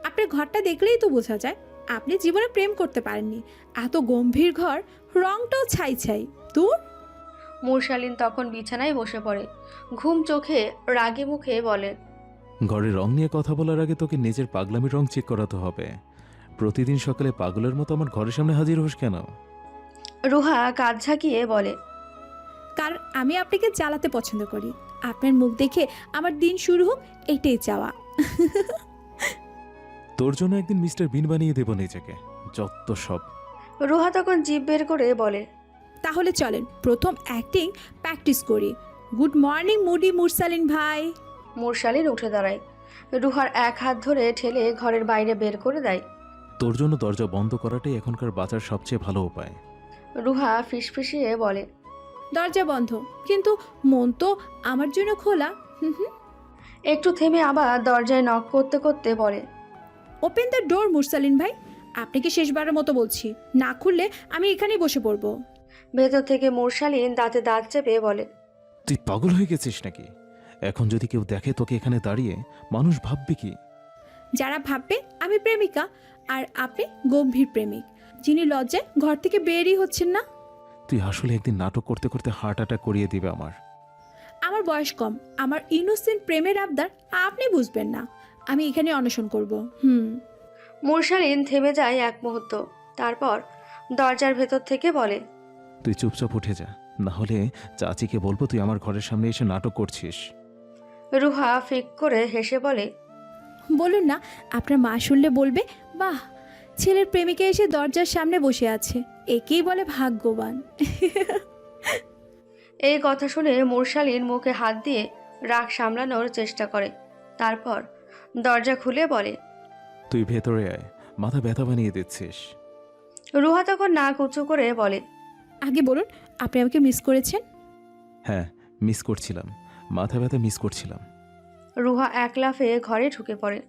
আপনার ঘরটা দেখলেই তো বোঝা যায় আপনি জীবনে প্রেম করতে পারেননি। এত গম্ভীর ঘর, রংটাও ছাই ছাই। দূর। মুরশালিন তখন বিছানায় বসে পড়ে, ঘুম চোখে রাগী মুখে বলে, ঘরের রং নিয়ে কথা বলার আগে তোকে নিজের পাগলামির রং চেক করাতে হবে। প্রতিদিন সকালে পাগলের মতো আমার ঘরের সামনে হাজির হোস কেন? রুহা কাঁধ ঝাঁকিয়ে বলে, কারণ আমি আপনাকে জ্বালাতে পছন্দ করি। আপনার মুখ দেখে আমার দিন শুরু হোক, এটাই চাওয়া। তোর জন্য একদিন মিস্টার বিন বানিয়ে দেব নিজেকে, যত সব। রুহা তখন জিভ বের করে বলে, তাহলে চলেন প্রথম অ্যাক্টিং প্র্যাকটিস করি। গুড মর্নিং মুডি মুরসালিন ভাই। মুরশালিন উঠে দাঁড়ায়, রুহার এক হাত ধরে ঠেলে ঘরের বাইরে বের করে দেয়। তোর জন্য দরজা বন্ধ করাটাই এখনকার বাঁচার সবচেয়ে ভালো উপায়। রুহা ফিসফিসিয়ে বলে। দরজা বন্ধ, কিন্তু মন তো আমার জন্য খোলা। হুম হুম। একটু থেমে আবার দরজায় নক করতে করতে বলে। ওপেন দ্য ডোর মুরসালিন ভাই, আপনাকে শেষবারের মতো বলছি, না খুললে আমি এখানেই বসে পড়বো। ভেতর থেকে মুরসালিন দাঁতে দাঁত চেপে বলে। তুই পাগল হয়ে গেছিস নাকি? এখন যদি কেউ দেখে তোকে এখানে দাঁড়িয়ে, মানুষ ভাববে কি? যারা ভাববে আমি প্রেমিকা আর আপনি গম্ভীর প্রেমিক, যিনি লজ্জায় ঘর থেকে বেরই হচ্ছেন না। তুই আসলে একদিন নাটক করতে করতে হার্ট অ্যাটাক করিয়ে দিবে আমার। আমার বয়স কম, আমার ইনোসেন্ট প্রেমের আবদার আপনি বুঝবেন না। আমি এখানে অনশন করব। মুরসালিন থেমে যায় এক মুহূর্ত, তারপর দরজার ভেতর থেকে বলে। তুই চুপচাপ উঠে যা, না হলে চাচিকে বলবো তুই আমার ঘরের সামনে এসে নাটক করছিস। রুহা ফিক করে হেসে বলে। বলুন না, আপনার মা শুনলে বলবে বাহ, ছেলের প্রেমিকা এসে দরজার সামনে বসে আছে, একেই বলে ভাগ্যবান। এই কথা শুনে মুরসালিন মুখে হাত দিয়ে রাগ সামলানোর চেষ্টা করে, তারপর দরজা খুলে বলে। তুই ভেতরে আয়, মাথা ব্যথা বানিয়ে দিচ্ছিস। রুহা তখন নাক উঁচু করে বলে। আগে বলুন, আপনি আমাকে মিস করেছেন? হ্যাঁ, মিস করছিলাম, মাথা ব্যথা মিস করছিলাম। রুহা এক লাফে ঘরে ঢুকে পড়ে।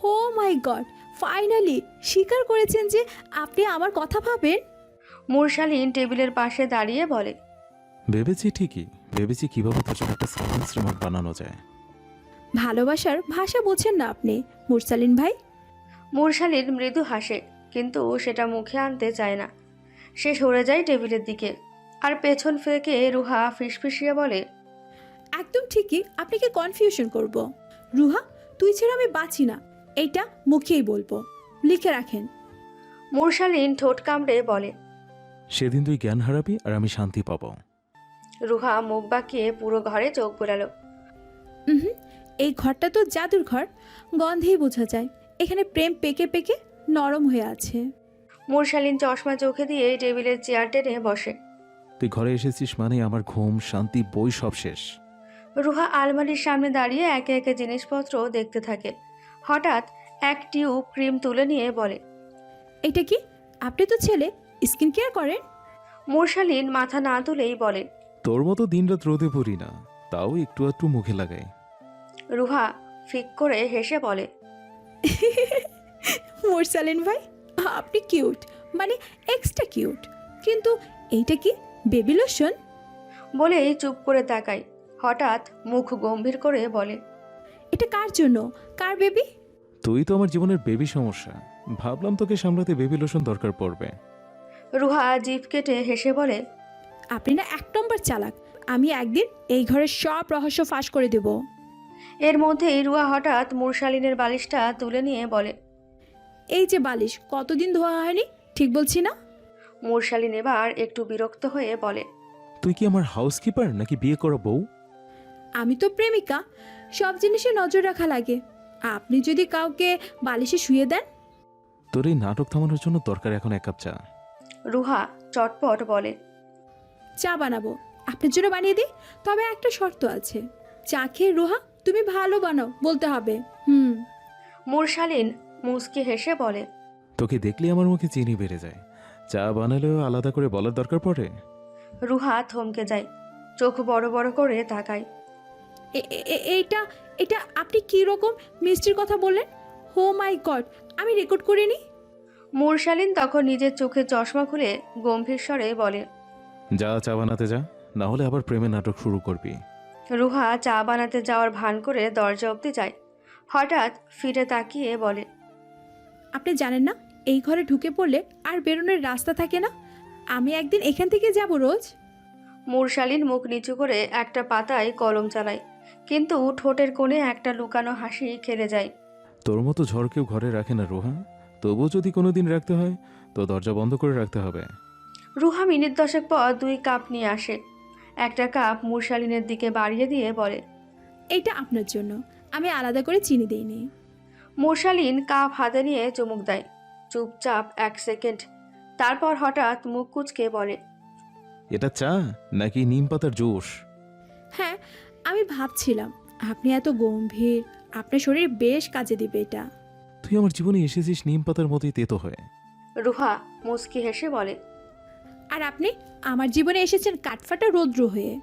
ও মাই গড, ফাইনালি স্বীকার করেছেন যে আপনি আমার কথা ভাবেন। মুরসালিন টেবিলের পাশে দাঁড়িয়ে বলে। ভেবেছি ঠিকই, ভেবেছি কিভাবে তোর জন্য একটা সাইলেন্স রিমার্ক বানানো যায়। ভালোবাসার ভাষা বোঝেন না আপনি মুরসালিন ভাই। মুরসালিন মৃদু হাসে, কিন্তু সেটা মুখে আনতে চায় না। সে সরে যায় টেবিলের দিকে, আর পেছন ফেঁকে রুহা ফিসফিসিয়ে বলে। একদম ঠিকই, আপনাকে কনফিউশন করব। রুহা, তুই ছাড়া আমি বাঁচি না, এইটা মুখেই বলবো, লিখে রাখেন। মুরসালিন ঠোঁট কামড়ে বলে। সেদিন তুই জ্ঞান হারাবি আর আমি শান্তি পাবো। রুহা মুখ বাঁকিয়ে পুরো ঘরে চোখ বোলালো। এই ঘরটা তো জাদুর ঘর, গন্ধেই বোঝা যায় এখানে প্রেম পেকে পেকে নরম হয়ে আছে। মুরসালিন চশমা চোখে দিয়ে টেবিলের চেয়ার টেনে বসে। তুই ঘরে এসেছিস মানে আমার ঘুম, শান্তি, বই সব শেষ। রুহা আলমারির সামনে দাঁড়িয়ে একে একে জিনিসপত্র দেখতে থাকে। হঠাৎ এক টিউব ক্রিম তুলে নিয়ে বলে। এটা কি? আপনি তো ছেলে, স্কিন কেয়ার করেন? মুরসালিন মাথা না তুলেই বলে। তোর মতো দিনরাত রোদে পড়ি না, তাও একটু একটু মুখে লাগাই। রুহা ফিক করে হেসে বলে। মুরসালিন ভাই, আপনি কিউট, মানে এক্সট্রা কিউট, কিন্তু এইটা কি বেবি লোশন? বলেই চুপ করে তাকাই। হঠাৎ মুখ গম্ভীর করে বলে। এটা কার জন্য? কার বেবি? তুই তো আমার জীবনের বেবি সমস্যা, ভাবলাম তোকে সামলাতে বেবি লোশন দরকার পড়বে। রুহা জিভ কেটে হেসে বলে। আপনি না এক নম্বর চালাক, আমি একদিন এই ঘরের সব রহস্য ফাঁস করে দেব। এর মধ্যেই রুহা হঠাৎ মুরসালিনের বালিশটা তুলে নিয়ে বলে। এই যে বালিশ, কতদিন ধোয়া হয়নি, ঠিক বলছি না? মুরসালিন এবার একটু বিরক্ত হয়ে বলে। তুই কি আমার হাউসকিপার নাকি বিয়ে করা বউ? আমি তো প্রেমিকা, সব জিনিসে নজর রাখা লাগে। আপনি যদি কাউকে বালিশে শুয়ে দেন। তোর এই নাটক থামানোর জন্য দরকার এখন এক কাপ চা। রুহা চটপট বলে। চা বানাবো, আপনার জন্য বানিয়ে দিই, তবে একটা শর্ত আছে। চা খেয়ে রুহা তুমি ভালো বানাও বলতে হবে। মুরসালিন মুচকি হেসে বলে। তোকে দেখলে আমার মুখে চিনি বেড়ে যায়, চা বানালেও আলাদা করে বলার দরকার পড়ে? রুহা থমকে যায়, চোখ বড় বড় করে তাকায়। এইটা এটা আপনি কি রকম মিষ্টির কথা বললেন? হো মাই গড, আমি রেকর্ড করিনি। মুরসালিন তখন নিজের চোখে চশমা খুলে গম্ভীর স্বরে বলে। যা চা বানাতে যা, না হলে আবার প্রেমের নাটক শুরু করবি। রুহা চা বানাতে যাওয়ার ভান করে দরজা অবধি যায়। হঠাৎ ফিরে তাকিয়ে বলে। আপনি জানেন না, এই ঘরে ঢুকে পড়লে আর বেরোনোর রাস্তা থাকে না। আমি একদিন এখান থেকে যাব রোজ। মুরসালিন মুখ নিচু করে একটা পাতায় কলম চালায়, কিন্তু ঠোঁটের কোণে একটা লুকানো হাসি খেলে যায়। তোর মতো ঝড় কেউ ঘরে রাখে না রুহা, তবুও যদি কোনোদিন রাখতে হয় তো দরজা বন্ধ করে রাখতে হবে। রুহা মিনিট 10 পর 2 কাপ নিয়ে আসে। একটা কাপ মুরসালিনের দিকে বাড়িয়ে দিয়ে বলে। এইটা আপনার জন্য, আমি আলাদা করে চিনি দেইনি। মুরসালিন কাপ হাতে নিয়ে চুমুক দেয়, চুপচাপ 1 সেকেন্ড, তারপর হঠাৎ মুখ কুঁচকে বলে। এটা চা নাকি নিম পাতার জুস? হ্যাঁ, আমি ভাবছিলাম আপনি এত গম্ভীর, আপনার শরীর বেশ কাজে দিবে এটা। তুই আমার জীবনে এসেছিস নিম পাতার মতোই তেতো হয়ে। রুহা মুচকি হেসে বলে, আর আপনি আমার জীবনে এসেছেন কাঠফাটা রৌদ্র হয়ে।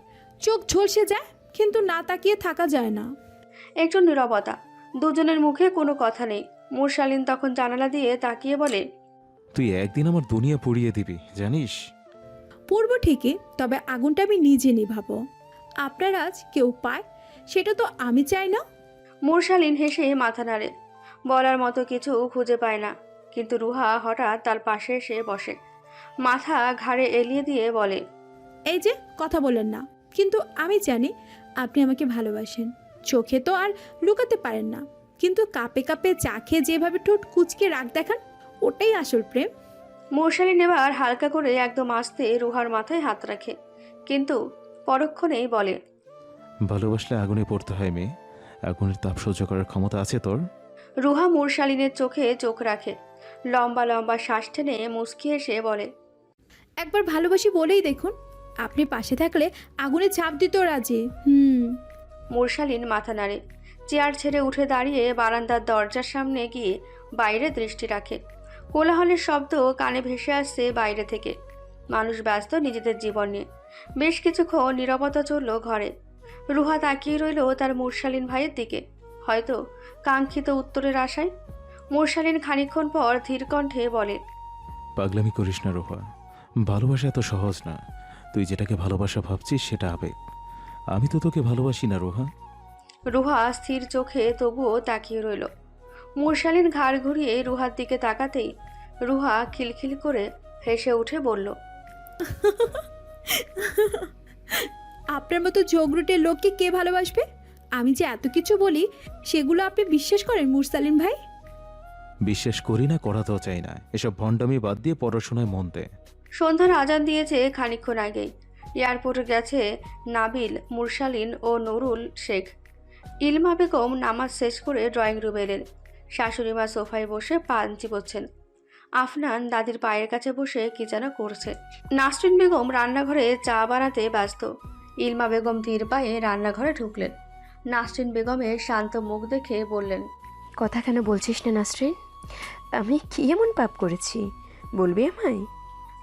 চোখ ঝলসে যায়, কিন্তু না তাকিয়ে থাকা যায় না। একজন নীরবতা, দুজনের মুখে কোনো কথা নেই। মুরশালিন তখন জানালা দিয়ে তাকিয়ে বলে, তুই একদিন আমার দুনিয়া পুড়িয়ে দিবি জানিস। পূর্ব ঠিকই, তবে আগুনটা আমি নিজে নিভাবো। আপনার আজ কেউ পায়, সেটা তো আমি চাই না। মুরশালিন হেসে মাথা নাড়ে, বলার মতো কিছু খুঁজে পায় না। কিন্তু রুহা হঠাৎ তার পাশে এসে বসে, মাথা ঘাড়ে এলিয়ে দিয়ে বলে, এই যে কথা বলেন না, কিন্তু আমি জানি আপনি আমাকে ভালোবাসেন। চোখে তো আর লুকাতে পারেন না, কিন্তু কাপে কাপে চা খেয়ে যেভাবে ঠোঁট কুচকে রাগ দেখান, ওটাই আসল প্রেম। মুরশালিন এবার হালকা করে একদম আস্তে রুহার মাথায় হাত রাখে, কিন্তু পরক্ষণেই বলে, ভালোবাসলে আগুনে পড়তে হয় মেয়ে, আগুনের তাপ সহ্য করার ক্ষমতা আছে তোর? রুহা মুরশালিনের চোখে চোখ রাখে, লম্বা লম্বা শ্বাস টেনে মুচকি এসে বলে, একবার ভালোবাসি বলেই দেখুন, আপনি পাশে থাকলে আগুনে ঝাঁপ দিতেও রাজি। মুরশালিন মাথা নাড়ে, চেয়ার ছেড়ে উঠে দাঁড়িয়ে বারান্দার দরজার সামনে গিয়ে বাইরে দৃষ্টি রাখে। কোলাহলের শব্দ কানে ভেসে আসছে বাইরে থেকে। মানুষ ব্যস্ত নিজেদের জীবন নিয়ে। বেশ কিছুক্ষণ নীরবতা চলল ঘরে। রুহা তাকিয়ে রইল তার মুরশালিন ভাইয়ের দিকে, হয়তো কাঙ্ক্ষিত উত্তরের আশায়। মুরশালিন খানিকক্ষণ পর ধীর কণ্ঠে বলে, পাগলামি করিস না রোহা, ভালোবাসা এত সহজ না। তুই যেটাকে ভালোবাসা ভাবছিস সেটা আবেগ। আমি তো তোকে ভালোবাসি না রোহা। রুহা স্থির চোখে তবুও তাকিয়ে রইল। মুরশালিন ঘাড় ঘুরিয়ে রুহার দিকে তাকাতেই রুহা খিলখিল করে হেসে উঠে বলল, আপনার মতো ঝগড়ুটে লোককে কে ভালোবাসবে? আমি যে এত কিছু বলি, সেগুলো আপনি বিশ্বাস করেন মুরসালিন ভাই? বিশ্বাস করি না, করাতেও চাই না। এসব ভণ্ডামি বাদ দিয়ে পড়াশোনায় মন দে। সন্ধ্যার আজান দিয়েছে খানিকক্ষণ আগেই। এয়ারপোর্টে গেছে নাবিল, মুরশালিন ও নুরুল শেখ। ইলমা বেগম নামাজ শেষ করে ড্রয়িং রুমে এলেন। শাশুড়ি মা সোফায় বসে পান চিবোচ্ছেন। আফনান দাদির পায়ের কাছে বসে কি যেন করছে। নাসরিন বেগম রান্নাঘরে চা বানাতে ব্যস্ত। ইলমা বেগম ধীর পায়ে রান্নাঘরে ঢুকলেন। নাসরিন বেগমের শান্ত মুখ দেখে বললেন, কথা কেন বলছিস না নাসরিন? আমি কি এমন পাপ করেছি বলবি আমায়?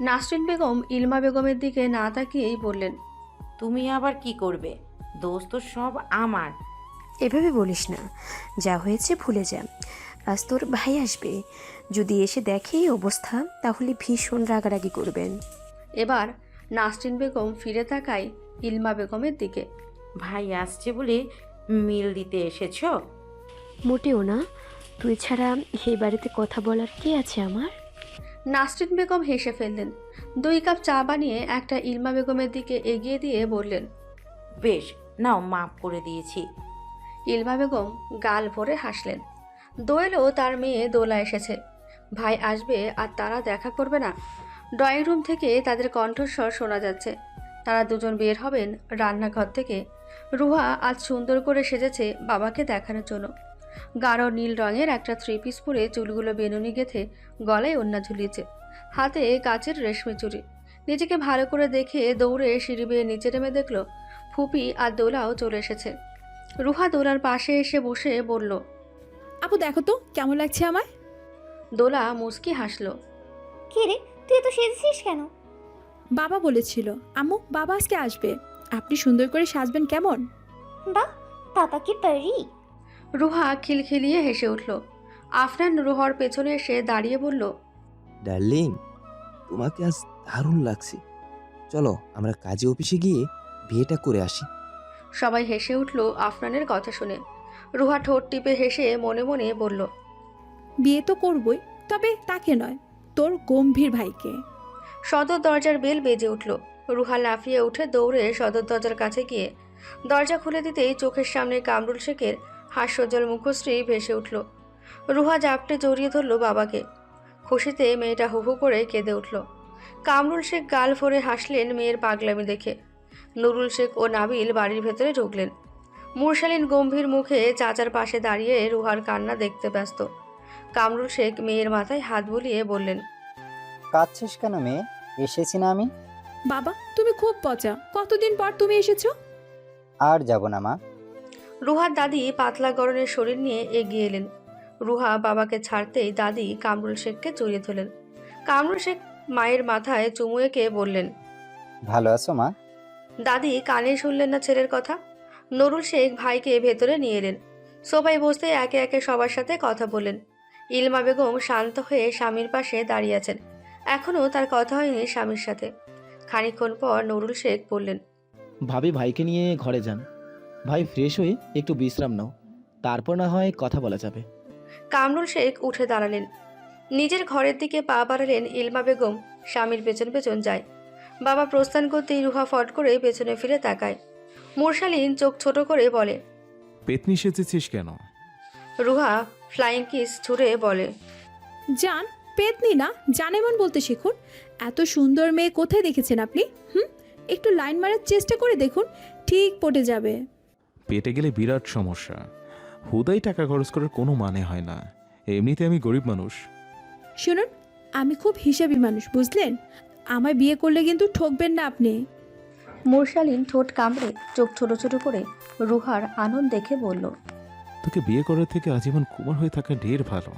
নাসরিন বেগম ইলমা বেগমের দিকে না তাকিয়েই বললেন, তুমি আবার কি করবে? দোষ তো সব আমার। এভাবে বলিস না, যা হয়েছে ভুলে যা। আজ তোর ভাই আসবে, যদি এসে দেখে এই অবস্থা তাহলে ভীষণ রাগারাগি করবেন। এবার নাসরিন বেগম ফিরে তাকায় ইলমা বেগমের দিকে। ভাই আসছে বলে মিল দিতে এসেছো? মোটেও না, তুই ছাড়া এই বাড়িতে কথা বলার কে আছে আমার? নাসরিন বেগম হেসে ফেললেন। 2 কাপ চা বানিয়ে একটা ইলমা বেগমের দিকে এগিয়ে দিয়ে বললেন, বেশ, নাও, মাফ করে দিয়েছি। ইলমা বেগম গাল ভরে হাসলেন। দোয়েলও তার মেয়ে দোলা এসেছে, ভাই আসবে আর তারা দেখা করবে না। ড্রয়িং রুম থেকে তাদের কণ্ঠস্বর শোনা যাচ্ছে। তারা দুজন বের হবেন রান্নাঘর থেকে। রুহা আজ সুন্দর করে সেজেছে বাবাকে দেখানোর জন্য। গাঢ় নীল রঙের একটা 3 পিস পরে চুলগুলো বেনুনি গেথে গলায় ওড়না ঝুলিয়েছে, হাতে কাচের রেশমি চুড়ি। নিজেকে ভালো করে দেখে দৌড়ে সিঁড়ি বেয়ে নিচে নেমে দেখল ফুপি আর দোলাও চলে এসেছে। রুহা দোলার পাশে এসে বসে বলল, আপু দেখো তো কেমন লাগছে আমায়। দোলা মুচকি হাসলো। কে রে, তুই তো সেজেছিস কেন? বাবা বলেছিল আম্মু বাবা আজকে আসবে, আপনি সুন্দর করে সাজবেন কেমন? বাহ, পাপা কি পারি? রুহা খিলখিলিয়ে হেসে উঠল। আফরান রুহার পেছনে এসে দাঁড়িয়ে বলল, ডার্লিং, তোমাকে আজ দারুণ লাগছে। চলো আমরা কাজে অফিসে গিয়ে বিয়েটা করে আসি। সবাই হেসে উঠল আফরানের কথা শুনে। রুহা ঠোঁট টিপে হেসে মনে মনে বলল, বিয়ে তো করবই, তবে তাকে নয়, তোর গম্ভীর ভাইকে। সদর দরজার বেল বেজে উঠল। রুহা লাফিয়ে উঠে দৌড়ে সদর দরজার কাছে গিয়ে দরজা খুলে দিতেই চোখের সামনে কামরুল শেখের হাস্যজ্জ্বল মুখশ্রী ভেসে উঠল। রুহা জাপটে জড়িয়ে ধরল বাবাকে। খুশিতে মেয়েটা হু হু করে কেঁদে উঠল। কামরুল শেখ গাল ভরে হাসলেন মেয়ের পাগলামি দেখে। নুরুল শেখ ও নাবিল বাড়ির ভেতরে ঢুকলেন। মুরশালিন গম্ভীর মুখে চাচার পাশে দাঁড়িয়ে রুহার কান্না দেখতে ব্যস্ত। কামরুল শেখ মেয়ের মাথায় হাত বুলিয়ে বললেন, কাঁদছিস কেন মেয়ে? এসেছি না আমি। বাবা তুমি খুব পচা, কতদিন পর তুমি এসেছো। আর যাব না মা। রুহার দাদি পাতলা গড়নের শরীর নিয়ে এগিয়ে এলেন। রুহা বাবাকে ছাড়তেই দাদি কামরুল শেখকে জড়িয়ে ধরলেন। কামরুল শেখ মায়ের মাথায় চুমু এঁকে বললেন, ভালো আছো মা? দাদি কানে শুনলেন না ছেলের কথা। নুরুল শেখ ভাইকে ভেতরে নিয়ে এলেন। সবাই বসতে একে একে সবার সাথে কথা বললেন। ইলমা বেগম শান্ত হয়ে স্বামীর পাশে দাঁড়িয়ে আছেন। এখনও তার কথা হয়নি স্বামীর সাথে। খানিকক্ষণ পর নুরুল শেখ বললেন, ভাবি ভাইকে নিয়ে ঘরে যান। ভাই ফ্রেশ হয়ে একটু বিশ্রাম নাও, তারপর না হয় কথা বলা যাবে। কামরুল শেখ উঠে দাঁড়ালেন। নিজের ঘরের দিকে পা বাড়ালেন। ইলমা বেগম স্বামীর পেছন পেছন যায়। বাবা প্রস্থান করতেই রুহা ফট করে পেছনে ফিরে তাকায়। মুরশালিন চোখ ছোট করে বলে, পেতনি সেজেছিস কেন? রুহা ফ্লাইং কিস ছুড়ে বলে, জান পেতনি না, জানেমন বলতে শিখুন। এত সুন্দর মেয়ে কোথায় দেখেছেন আপনি? একটু লাইন মারার চেষ্টা করে দেখুন, ঠিক পটে যাবে। পেটে গেলে বিরাট সমস্যা। হুদাই টাকা খরচ করার কোনো মানে হয় না। এমনিতে আমি গরিব মানুষ। শুনুন, আমি খুব হিসাবি মানুষ, বুঝলেন? আমায় বিয়ে করলে কিন্তু ঠকবেন না আপনি। মুরশালিন ঠোঁট কামড়ে চোখ ছোট ছোট করে রুহার আনন্দ দেখে বলল, তোকে বিয়ে করার থেকে আজীবন কুমার হয়ে থাকা ঢের ভালো।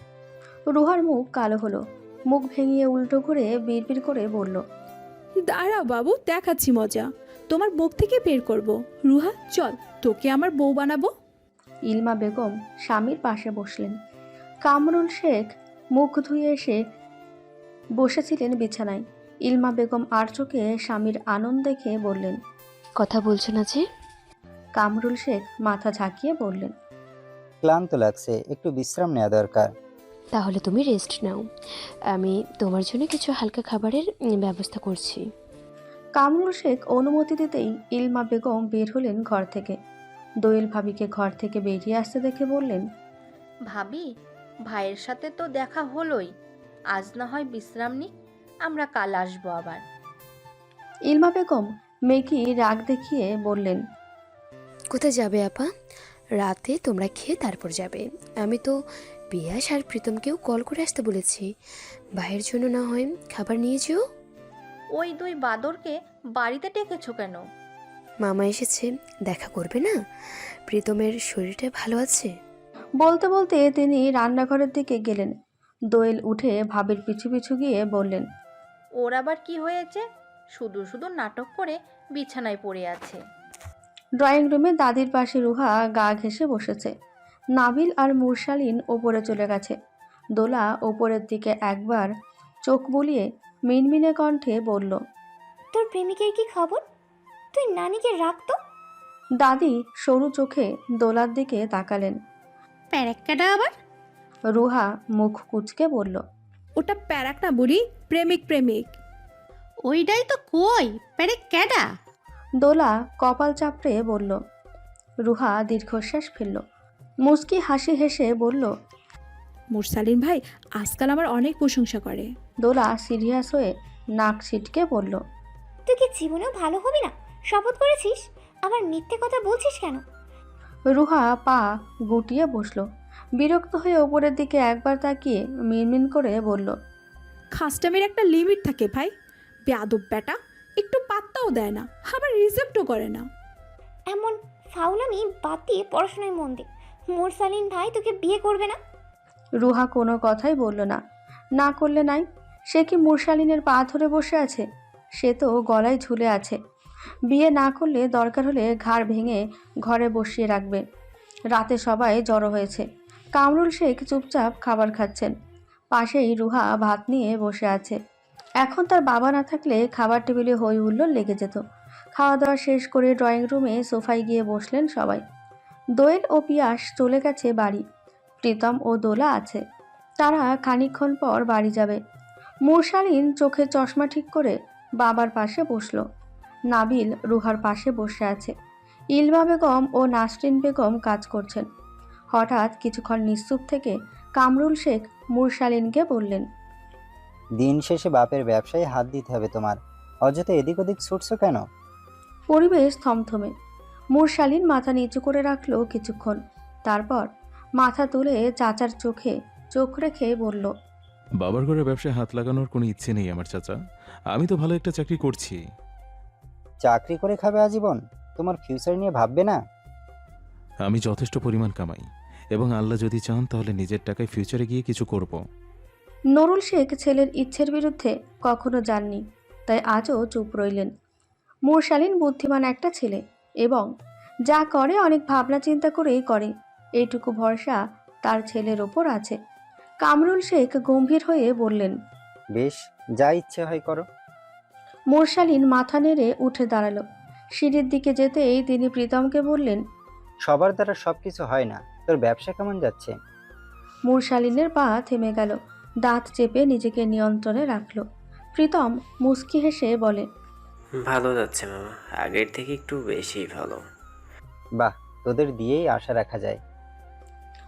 রুহার মুখ কালো হলো। মুখ ভেঙিয়ে উল্টো করে বিড়বিড় করে বলল, দাঁড়াও বাবু, দেখাচ্ছি মজা। তোমার মুখ থেকে বের করব। রুহা চল, তোকে আমার বউ বানাবো। ইলমা বেগম স্বামীর পাশে বসলেন। কামরুল শেখ মুখ ধুয়ে এসে বসেছিলেন বিছানায়। ইলমা বেগম আর চোখে স্বামীর আনন্দ দেখে বললেন, কথা বলছো না যে? কামরুল শেখ মাথা ঝাঁকিয়ে বললেন, ক্লান্ত লাগছে, একটু বিশ্রাম নেওয়া দরকার। তাহলে তুমি রেস্ট নাও, আমি তোমার জন্য কিছু হালকা খাবারের ব্যবস্থা করছি। কামরুল শেখ অনুমতি দিতেই ইলমা বেগম বের হলেন ঘর থেকে। দোয়েল ভাবিকে ঘর থেকে বেরিয়ে আসতে দেখে বললেন, ভাবি, ভাইয়ের সাথে তো দেখা হলোই, আজ না হয় বিশ্রাম নিক, আমরা কাল আসবো আবার। ইলমা বেগম মেকি রাগ দেখিয়ে বললেন, কোথায় যাবে আপা? রাতে তোমরা খেয়ে তারপর যাবে। আমি তো পিয়াস আর প্রীতমকেও কল করে আসতে বলেছি। ভাইয়ের জন্য না হয় খাবার নিয়ে যেও। ওই দুই বাদরকে বাড়িতে ডেকেছো কেন? মামা এসেছে, দেখা করবে না? প্রীতমের শরীরটা ভালো আছে? বলতে বলতে তিনি রান্নাঘরের দিকে গেলেন। দোয়েল উঠে ভাবির পিছু পিছু গিয়ে বললেন, ওর আবার কি হয়েছে? শুধু শুধু নাটক করে বিছানায় পড়ে আছে। ড্রয়িং রুমে দাদির পাশে রুহা গা ঘেঁষে বসেছে। নাবিল আর মুরশালিন ওপরে চলে গেছে। দোলা ওপরের দিকে একবার চোখ বুলিয়ে মিনমিনে কণ্ঠে বলল, তোর প্রেমিকের কি খবর? তুই নানিকে রাখতো। দাদি সরু চোখে দোলার দিকে তাকালেন। প্যারেক্কাটা আবার? রুহা মুখ কুঁচকে বলল, ওটা প্যারাক না বুড়ি, প্রেমিক প্রেমিক। ওইটাই তো কই, প্যারেক্কাটা। দোলা কপাল চাপড়ে বলল। রুহা দীর্ঘশ্বাস ফেলল। মুস্কি হাসি হেসে বলল, মুরসালিন ভাই আজকাল আমার অনেক প্রশংসা করে। দোলা সিরিয়াস হয়ে নাক ছিটকে বলল, তুই কি জীবনেও ভালো হবি না? শপথ করেছিস, আবার মিথ্যে কথা বলছিস কেন? রুহা পা গুটিয়ে বসল। বিরক্ত হয়ে ওপরের দিকে একবার তাকিয়ে মিনমিন করে বলল, খাস্টামের একটা লিমিট থাকে ভাই। বেয়াদব বেটা, একটু পাত্তাও দেয় না, আবার রিজেক্টও করে না। এমন ফাউলামি বাদ দিয়ে পড়াশোনায় মন দে। মুরসালিন ভাই তোকে বিয়ে করবে না। রুহা কোনো কথাই বলল না। না করলে নাই, সে কি মুরশালিনের পা ধরে বসে আছে? সে তো গলায় ঝুলে আছে। বিয়ে না করলে দরকার হলে ঘাড় ভেঙে ঘরে বসিয়ে রাখবে। রাতে সবাই জড়ো হয়েছে। কামরুল শেখ চুপচাপ খাবার খাচ্ছেন। পাশেই রুহা ভাত নিয়ে বসে আছে। এখন তার বাবা না থাকলে খাবার টেবিলে হই হুল্লোড় লেগে যেত। খাওয়া দাওয়া শেষ করে ড্রয়িং রুমে সোফায় গিয়ে বসলেন সবাই। দোয়েল ও পিয়াস চলে গেছে বাড়ি। প্রীতম ও দোলা আছে। তারা খানিকক্ষণ পর বাড়ি যাবে। মুরশালিন চোখে চশমা ঠিক করে বাবার পাশে বসলো। নাবিল রুহার পাশে বসে আছে। ইলমা বেগম ও নাসরিন বেগম কাজ করছেন। হঠাৎ কিছুক্ষণ নিশ্চুপ থেকে কামরুল শেখ মুরশালিনকে বললেন, দিন শেষে বাপের ব্যবসায় হাত দিতে হবে তোমার, অযথা এদিক ওদিক ছুটছো কেন? পরিবেশ থমথমে। মুরশালিন মাথা নিচু করে রাখলো কিছুক্ষণ, তারপর মাথা তুলে চাচার চোখে চোখ রেখে বলল, বাবার ঘরে ব্যবসায় হাত লাগানোর কোনো ইচ্ছে নেই আমার চাচা। আমি তো ভালো একটা চাকরি করছি। চাকরি করে খাবে আজীবন? তোমার ফিউচার নিয়ে ভাববে না? আমি যথেষ্ট পরিমাণ কামাই, এবং আল্লাহ যদি চান তাহলে নিজের টাকায় ফিউচারে গিয়ে কিছু করব। নুরুল শেখ ছেলের ইচ্ছের বিরুদ্ধে কখনো যাননি, তাই আজও চুপ রইলেন। মুরসালিন বুদ্ধিমান একটা ছেলে এবং যা করে অনেক ভাবনা চিন্তা করেই করে, এইটুকু ভরসা তার ছেলের ওপর আছে। কামরুল শেখ গম্ভীর হয়ে বললেন, বেশ, যা ইচ্ছে হয় করো। মুরসালিন মাথা নেড়ে উঠে দাঁড়ালো। সিঁড়ির দিকে যেতেই তিনি প্রীতমকে বললেন, সবার দ্বারা সবকিছু হয় না। তোর ব্যবসা কেমন যাচ্ছে? মুরসালিনের পা থেমে গেল, দাঁত চেপে নিজেকে নিয়ন্ত্রণে রাখল। প্রীতম মুচকি হেসে বলে, ভালো যাচ্ছে মামা, আগের থেকে একটু বেশি ভালো। বাহ, তোদের দিয়েই আশা রাখা যায়।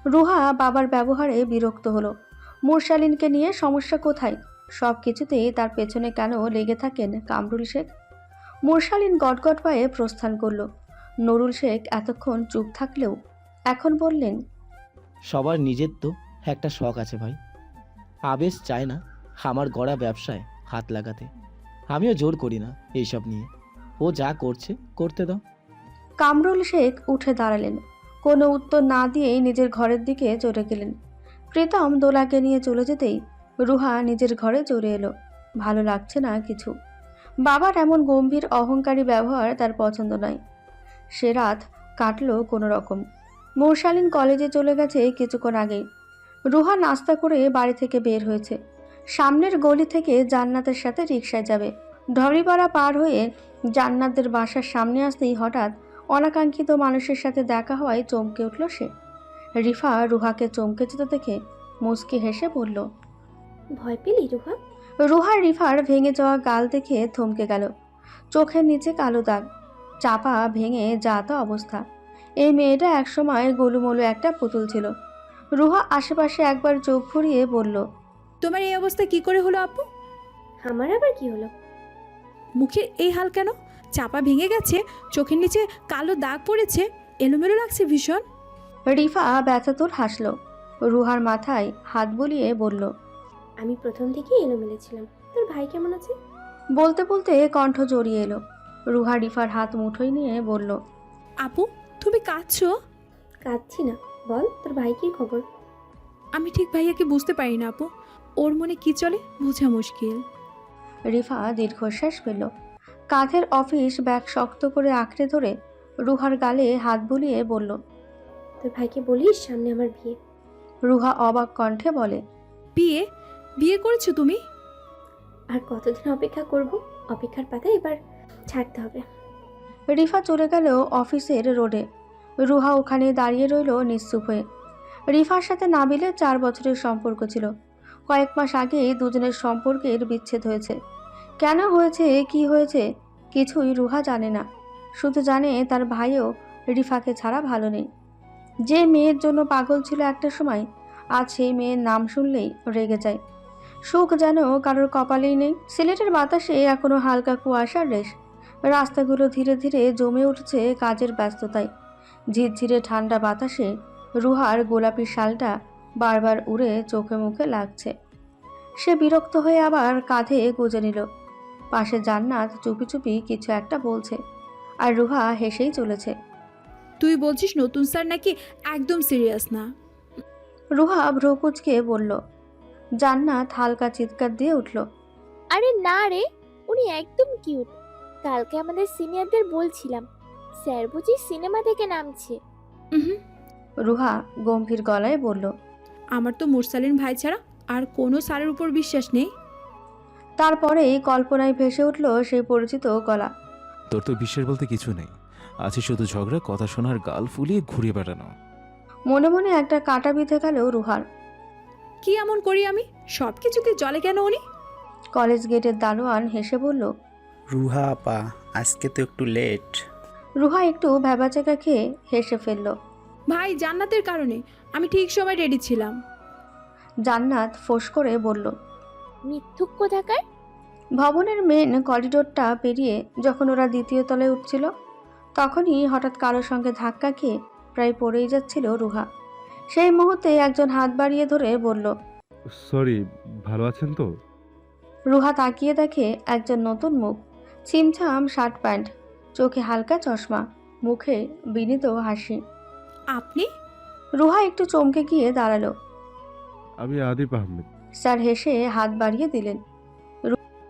রুহা বাবার ব্যবহারে বিরক্ত হলো। মুরসালিনকে নিয়ে সমস্যা কোথায়? সব কিছুতেই তার পেছনে কেন লেগে থাকেন কামরুল শেখ? মুরসালিন গটগট পায়ে প্রস্থান করল। নুরুল শেখ এতক্ষণ চুপ থাকলেও এখন বললেন, সবার নিজের তো একটা শখ আছে ভাই। আবেশ চায় না আমার গড়া ব্যবসায় হাত লাগাতে। আমিও জোর করি না এইসব নিয়ে। ও যা করছে করতে দাও। কামরুল শেখ উঠে দাঁড়ালেন। কোনো উত্তর না দিয়েই নিজের ঘরের দিকে চলে গেলেন। প্রীতম দোলাকে নিয়ে চলে যেতেই রুহা নিজের ঘরে চলে এলো। ভালো লাগছে না কিছু। বাবার এমন গম্ভীর অহংকারী ব্যবহার তার পছন্দ নয়। সে রাত কাটলো কোনো রকম। মুরসালিন কলেজে চলে গেছে কিছুক্ষণ আগেই। রুহা নাস্তা করে বাড়ি থেকে বের হয়েছে। সামনের গলি থেকে জান্নাতের সাথে রিকশায় যাবে। ঢরিপাড়া পার হয়ে জান্নাতদের বাসার সামনে আসতেই হঠাৎ অনাকাঙ্ক্ষিত মানুষের সাথে দেখা হওয়ায় চমকে উঠল সে। রিফা রুহাকে চমকে যেতে দেখে মুচকি হেসে বলল, ভয় পেলি রুহা? রুহা রিফার ভেঙে যাওয়া গাল দেখে থমকে গেল। চোখের নিচে কালো দাগ, চাপা ভেঙে যাতা অবস্থা। এই মেয়েটা একসময় গোলুমলু একটা পুতুল ছিল। রুহা আশেপাশে একবার চোখ ঘুরিয়ে বলল, তোমার এই অবস্থা কি করে হলো আপু? আমার আবার কি হলো? মুখের এই হাল কেন? চাপা ভেঙে গেছে, চোখের নিচে কালো দাগ পড়েছে, এলোমেলো লাগছে ভীষণ। রিফা ব্যথাতুর হাসল। রুহার মাথায় হাত বুলিয়ে বলল, আমি প্রথম থেকেই এলোমেলো ছিলাম। তোর ভাই কেমন আছে? বলতে বলতে কণ্ঠ জড়িয়ে এলো। রুহা রিফার হাত মুঠোয় নিয়ে বলল, আপু তুমি কাঁদছো? কাঁদছি না, বল তোর ভাই কি খবর? আমি ঠিক ভাইয়াকে বুঝতে পারি না আপু। ওর মনে কি চলে বোঝা মুশকিল। রিফা দীর্ঘশ্বাস ফেলল। কাঁধের অফিস ব্যাগ শক্ত করে আঁকড়ে ধরে রুহার গালে হাত বুলিয়ে বলল, তোর ভাইকে বলিস সামনে আমার বিয়ে। রুহা অবাক কণ্ঠে বলে, বিয়ে? বিয়ে করেছো তুমি? আর কতদিন অপেক্ষা করব? অপেক্ষার পাতা এবার ছাড়তে হবে। রিফা চলে গেল অফিসের রোডে। রুহা ওখানে দাঁড়িয়ে রইল নিশ্চুপ হয়ে। রিফার সাথে নাবিলের 4 বছরের সম্পর্ক ছিল। কয়েক মাস আগে দুজনের সম্পর্কের বিচ্ছেদ হয়েছে। কেন হয়েছে, কি হয়েছে কিছুই রুহা জানে না। শুধু জানে তার ভাইও রিফাকে ছাড়া ভালো নেই। যে মেয়ের জন্য পাগল ছিল একটা সময়, আজ সেই মেয়ের নাম শুনলেই রেগে যায়। সুখ যেন কারোর কপালেই নেই। সিলেটের বাতাসে এখনো হালকা কুয়াশার রেশ। রাস্তাগুলো ধীরে ধীরে জমে উঠছে কাজের ব্যস্ততায়। ঝিরঝিরে ঠান্ডা বাতাসে রুহার গোলাপি শালটা বারবার উড়ে চোখে মুখে লাগছে। সে বিরক্ত হয়ে আবার কাঁধে গুজে নিল। পাশে জান্নাত চুপি চুপি কিছু একটা বলছে, আর রুহা হেসেই চলেছে। তুই বলছিস নতুন স্যার নাকি একদম সিরিয়াস না? রুহা ভ্রুকুচকে বলল। জান্নাত হালকা চিৎকার দিয়ে উঠল, আরে না রে, উনি একদম কিউট। কালকে আমাদের সিনিয়রদের বলছিলাম স্যার বুঝি সিনেমা থেকে নামছে। রুহা গম্ভীর গলায় বলল, আমার তো মুরসালিন ভাই ছাড়া আর কোনো স্যারের উপর বিশ্বাস নেই। তারপরেই কল্পনায় ভেসে উঠল সেই পরিচিত গলা। তোর তো বিশ্বাস বলতে কিছু নেই, আছে শুধু ঝগড়া, কথা শোনার, গাল ফুলিয়ে ঘুরিয়ে বেড়ানো। মনে মনে একটা কাঁটা বিঁধে গেল রুহার। কি এমন করি আমি? সব কিছুতে জলে কেন উনি? কলেজ গেটের দারোয়ান হেসে বলল, রুহা আপা, আজকে তো একটু লেট। রুহা একটু ভ্যাবাচাকা খেয়ে হেসে ফেলল। ভাই জান্নাতের কারণে আমি ঠিক সময় রেডি ছিলাম। জান্নাত ফোঁস করে বলল, মিথ্যুক কোথাকার। ভবনের মেন করিডোরটা পেরিয়ে যখন ওরা দ্বিতীয় তলায় উঠছিল, তখনই হঠাৎ কারোর সঙ্গে ধাক্কা খেয়ে প্রায় পড়েই যাচ্ছিল রুহা। সেই মুহূর্তে একজন হাত বাড়িয়ে ধরে বলল, সরি, ভালো আছেন তো? রুহা তাকিয়ে দেখে একজন নতুন মুখ। ছিমছাম শার্ট প্যান্ট, চোখে হালকা চশমা, মুখে বিনীত হাসি। আপনি? রুহা একটু চমকে গিয়ে দাঁড়ালো। আমি আদিপ আহমেদ, স্যার হেসে হাত বাড়িয়ে দিলেন।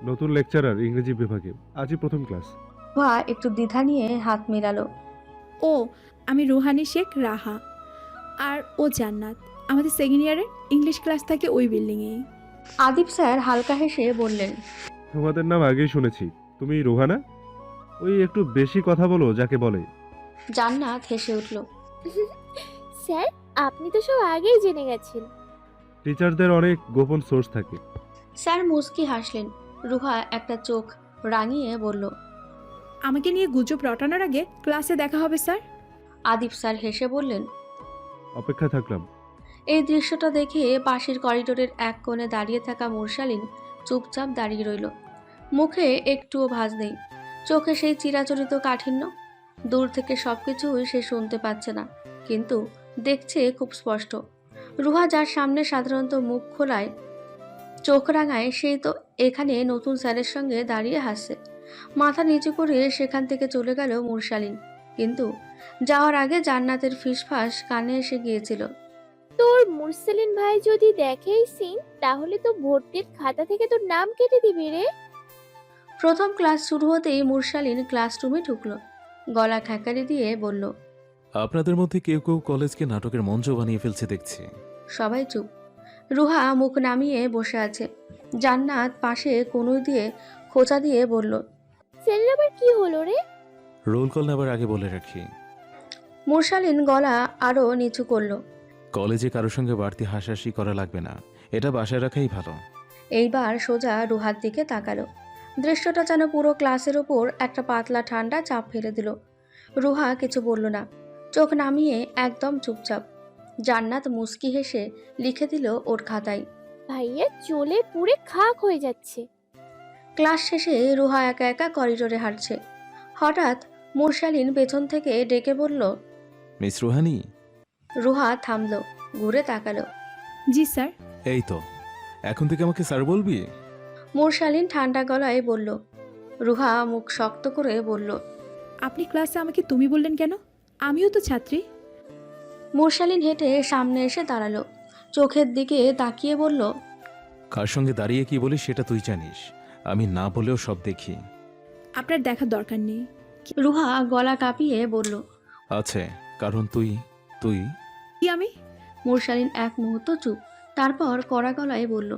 নতুন লেকচারার ইংরেজি বিভাগে, আজই প্রথম ক্লাস। রুহা একটু দ্বিধা নিয়ে হাত মেলালো। ও, আমি রুহানি শেখ রাহা। আর ও জান্নাত। আমাদের সেকেন্ড ইয়ারের ইংলিশ ক্লাস থাকে ওই বিল্ডিংয়েই। আদিপ স্যার হালকা হেসে বললেন, তোমাদের নাম আগেই শুনেছি। তুমি রুহানা? ওই একটু বেশি কথা বলো যাকে বলে। জান্নাত হেসে উঠল। স্যার, আপনি তো সব আগেই জেনে গেছেন। টিচারদের অনেক গোপন সোর্স থাকে। স্যার মুস্কি হাসলেন। রুহা একটা চোখ রাঙিয়ে বলল, আমাকে নিয়ে গুজব রটানোর আগে ক্লাসে দেখা হবে স্যার। আদিপ স্যার হেসে বললেন। অপেক্ষা থাকলাম। এই দৃশ্যটা দেখে পাশের করিডোরের এক কোণে দাঁড়িয়ে থাকা মুরসালিন চুপচাপ দাঁড়িয়ে রইল। মুখে একটুও ভাঁজ নেই, চোখে সেই চিরাচরিত কাঠিন্য। দূর থেকে সবকিছুই সে শুনতে পাচ্ছে না, কিন্তু দেখছে খুব স্পষ্ট। রুহা যার সামনে সাধারণত মুখ খোলায় চোখ রাঙায়, সেই তো এখানে নতুন স্যারের সঙ্গে দাঁড়িয়ে হাসছে। মাথা নিচু করে সেখান থেকে চলে গেল মুরসালিন, কিন্তু যাওয়ার আগে জান্নাতের ফিসফাস কানে এসে গিয়েছিল। তোর মুরসালিন ভাই যদি দেখেই সিন, তাহলে তো ভর্তির খাতা থেকে তোর নাম কেটে দিবি রে। প্রথম ক্লাস শুরু হতেই মুরসালিন ক্লাসরুমে ঢুকলো। গলা খ্যাঁকারি দিয়ে বলল, আপনাদের মধ্যে কেউ কেউ কলেজকে নাটকের মঞ্চ বানিয়ে ফেলছে দেখছি। সবাই চুপ। রুহা মুখ নামিয়ে বসে আছে। জান্নাত পাশে কনুই দিয়ে খোঁচা দিয়ে বলল, স্যারের আবার কি হলো রে? রোল কল নেবার আগে বলে রাখি, মুরসালিন গলা আরো নিচু করলো। কলেজে কারোর সঙ্গে বাড়তি হাসাহাসি করা লাগবে না, এটা বাসায় রাখাই ভালো। এইবার সোজা রুহার দিকে তাকালো। দৃশ্যটা যেন পুরো ক্লাসের ওপর একটা পাতলা ঠান্ডা চাপ ফেলে দিল। রুহা কিছু বলল না, চোখ নামিয়ে একদম চুপচাপ। জান্নাত মুস্কি হেসে লিখে দিল ওর খাতায়, ভাইয়া চলে পুরে খাক হয়ে যাচ্ছে। ক্লাস শেষে রুহা একা একা করিডোরে হাঁটছে। হঠাৎ মুরসালিন পেছন থেকে ডেকে বলল, মিস রুহানি। রুহা থামলো, ঘুরে তাকালো। জি স্যার। এই তো, এখন থেকে আমাকে স্যার বলবি? মুরসালিন ঠান্ডা গলায় বলল। রুহা মুখ শক্ত করে বলল, আপনি ক্লাসে আমাকে তুমি বললেন কেন? আমিও তো ছাত্রী। মুরসালিন হেঁটে সামনে এসে দাঁড়ালো, চোখের দিকে তাকিয়ে বলল, কার সঙ্গে দাঁড়িয়ে কি বলিস সেটা তুই জানিস, আমি না বলেও সব দেখি। আপনার দেখার দরকার নেই। রুহা গলা কাঁপিয়ে বলল, আছে, কারণ তুই তুই কি আমি? মুরসালিন এক মুহূর্ত চুপ, তারপর কড়া গলায় বলল,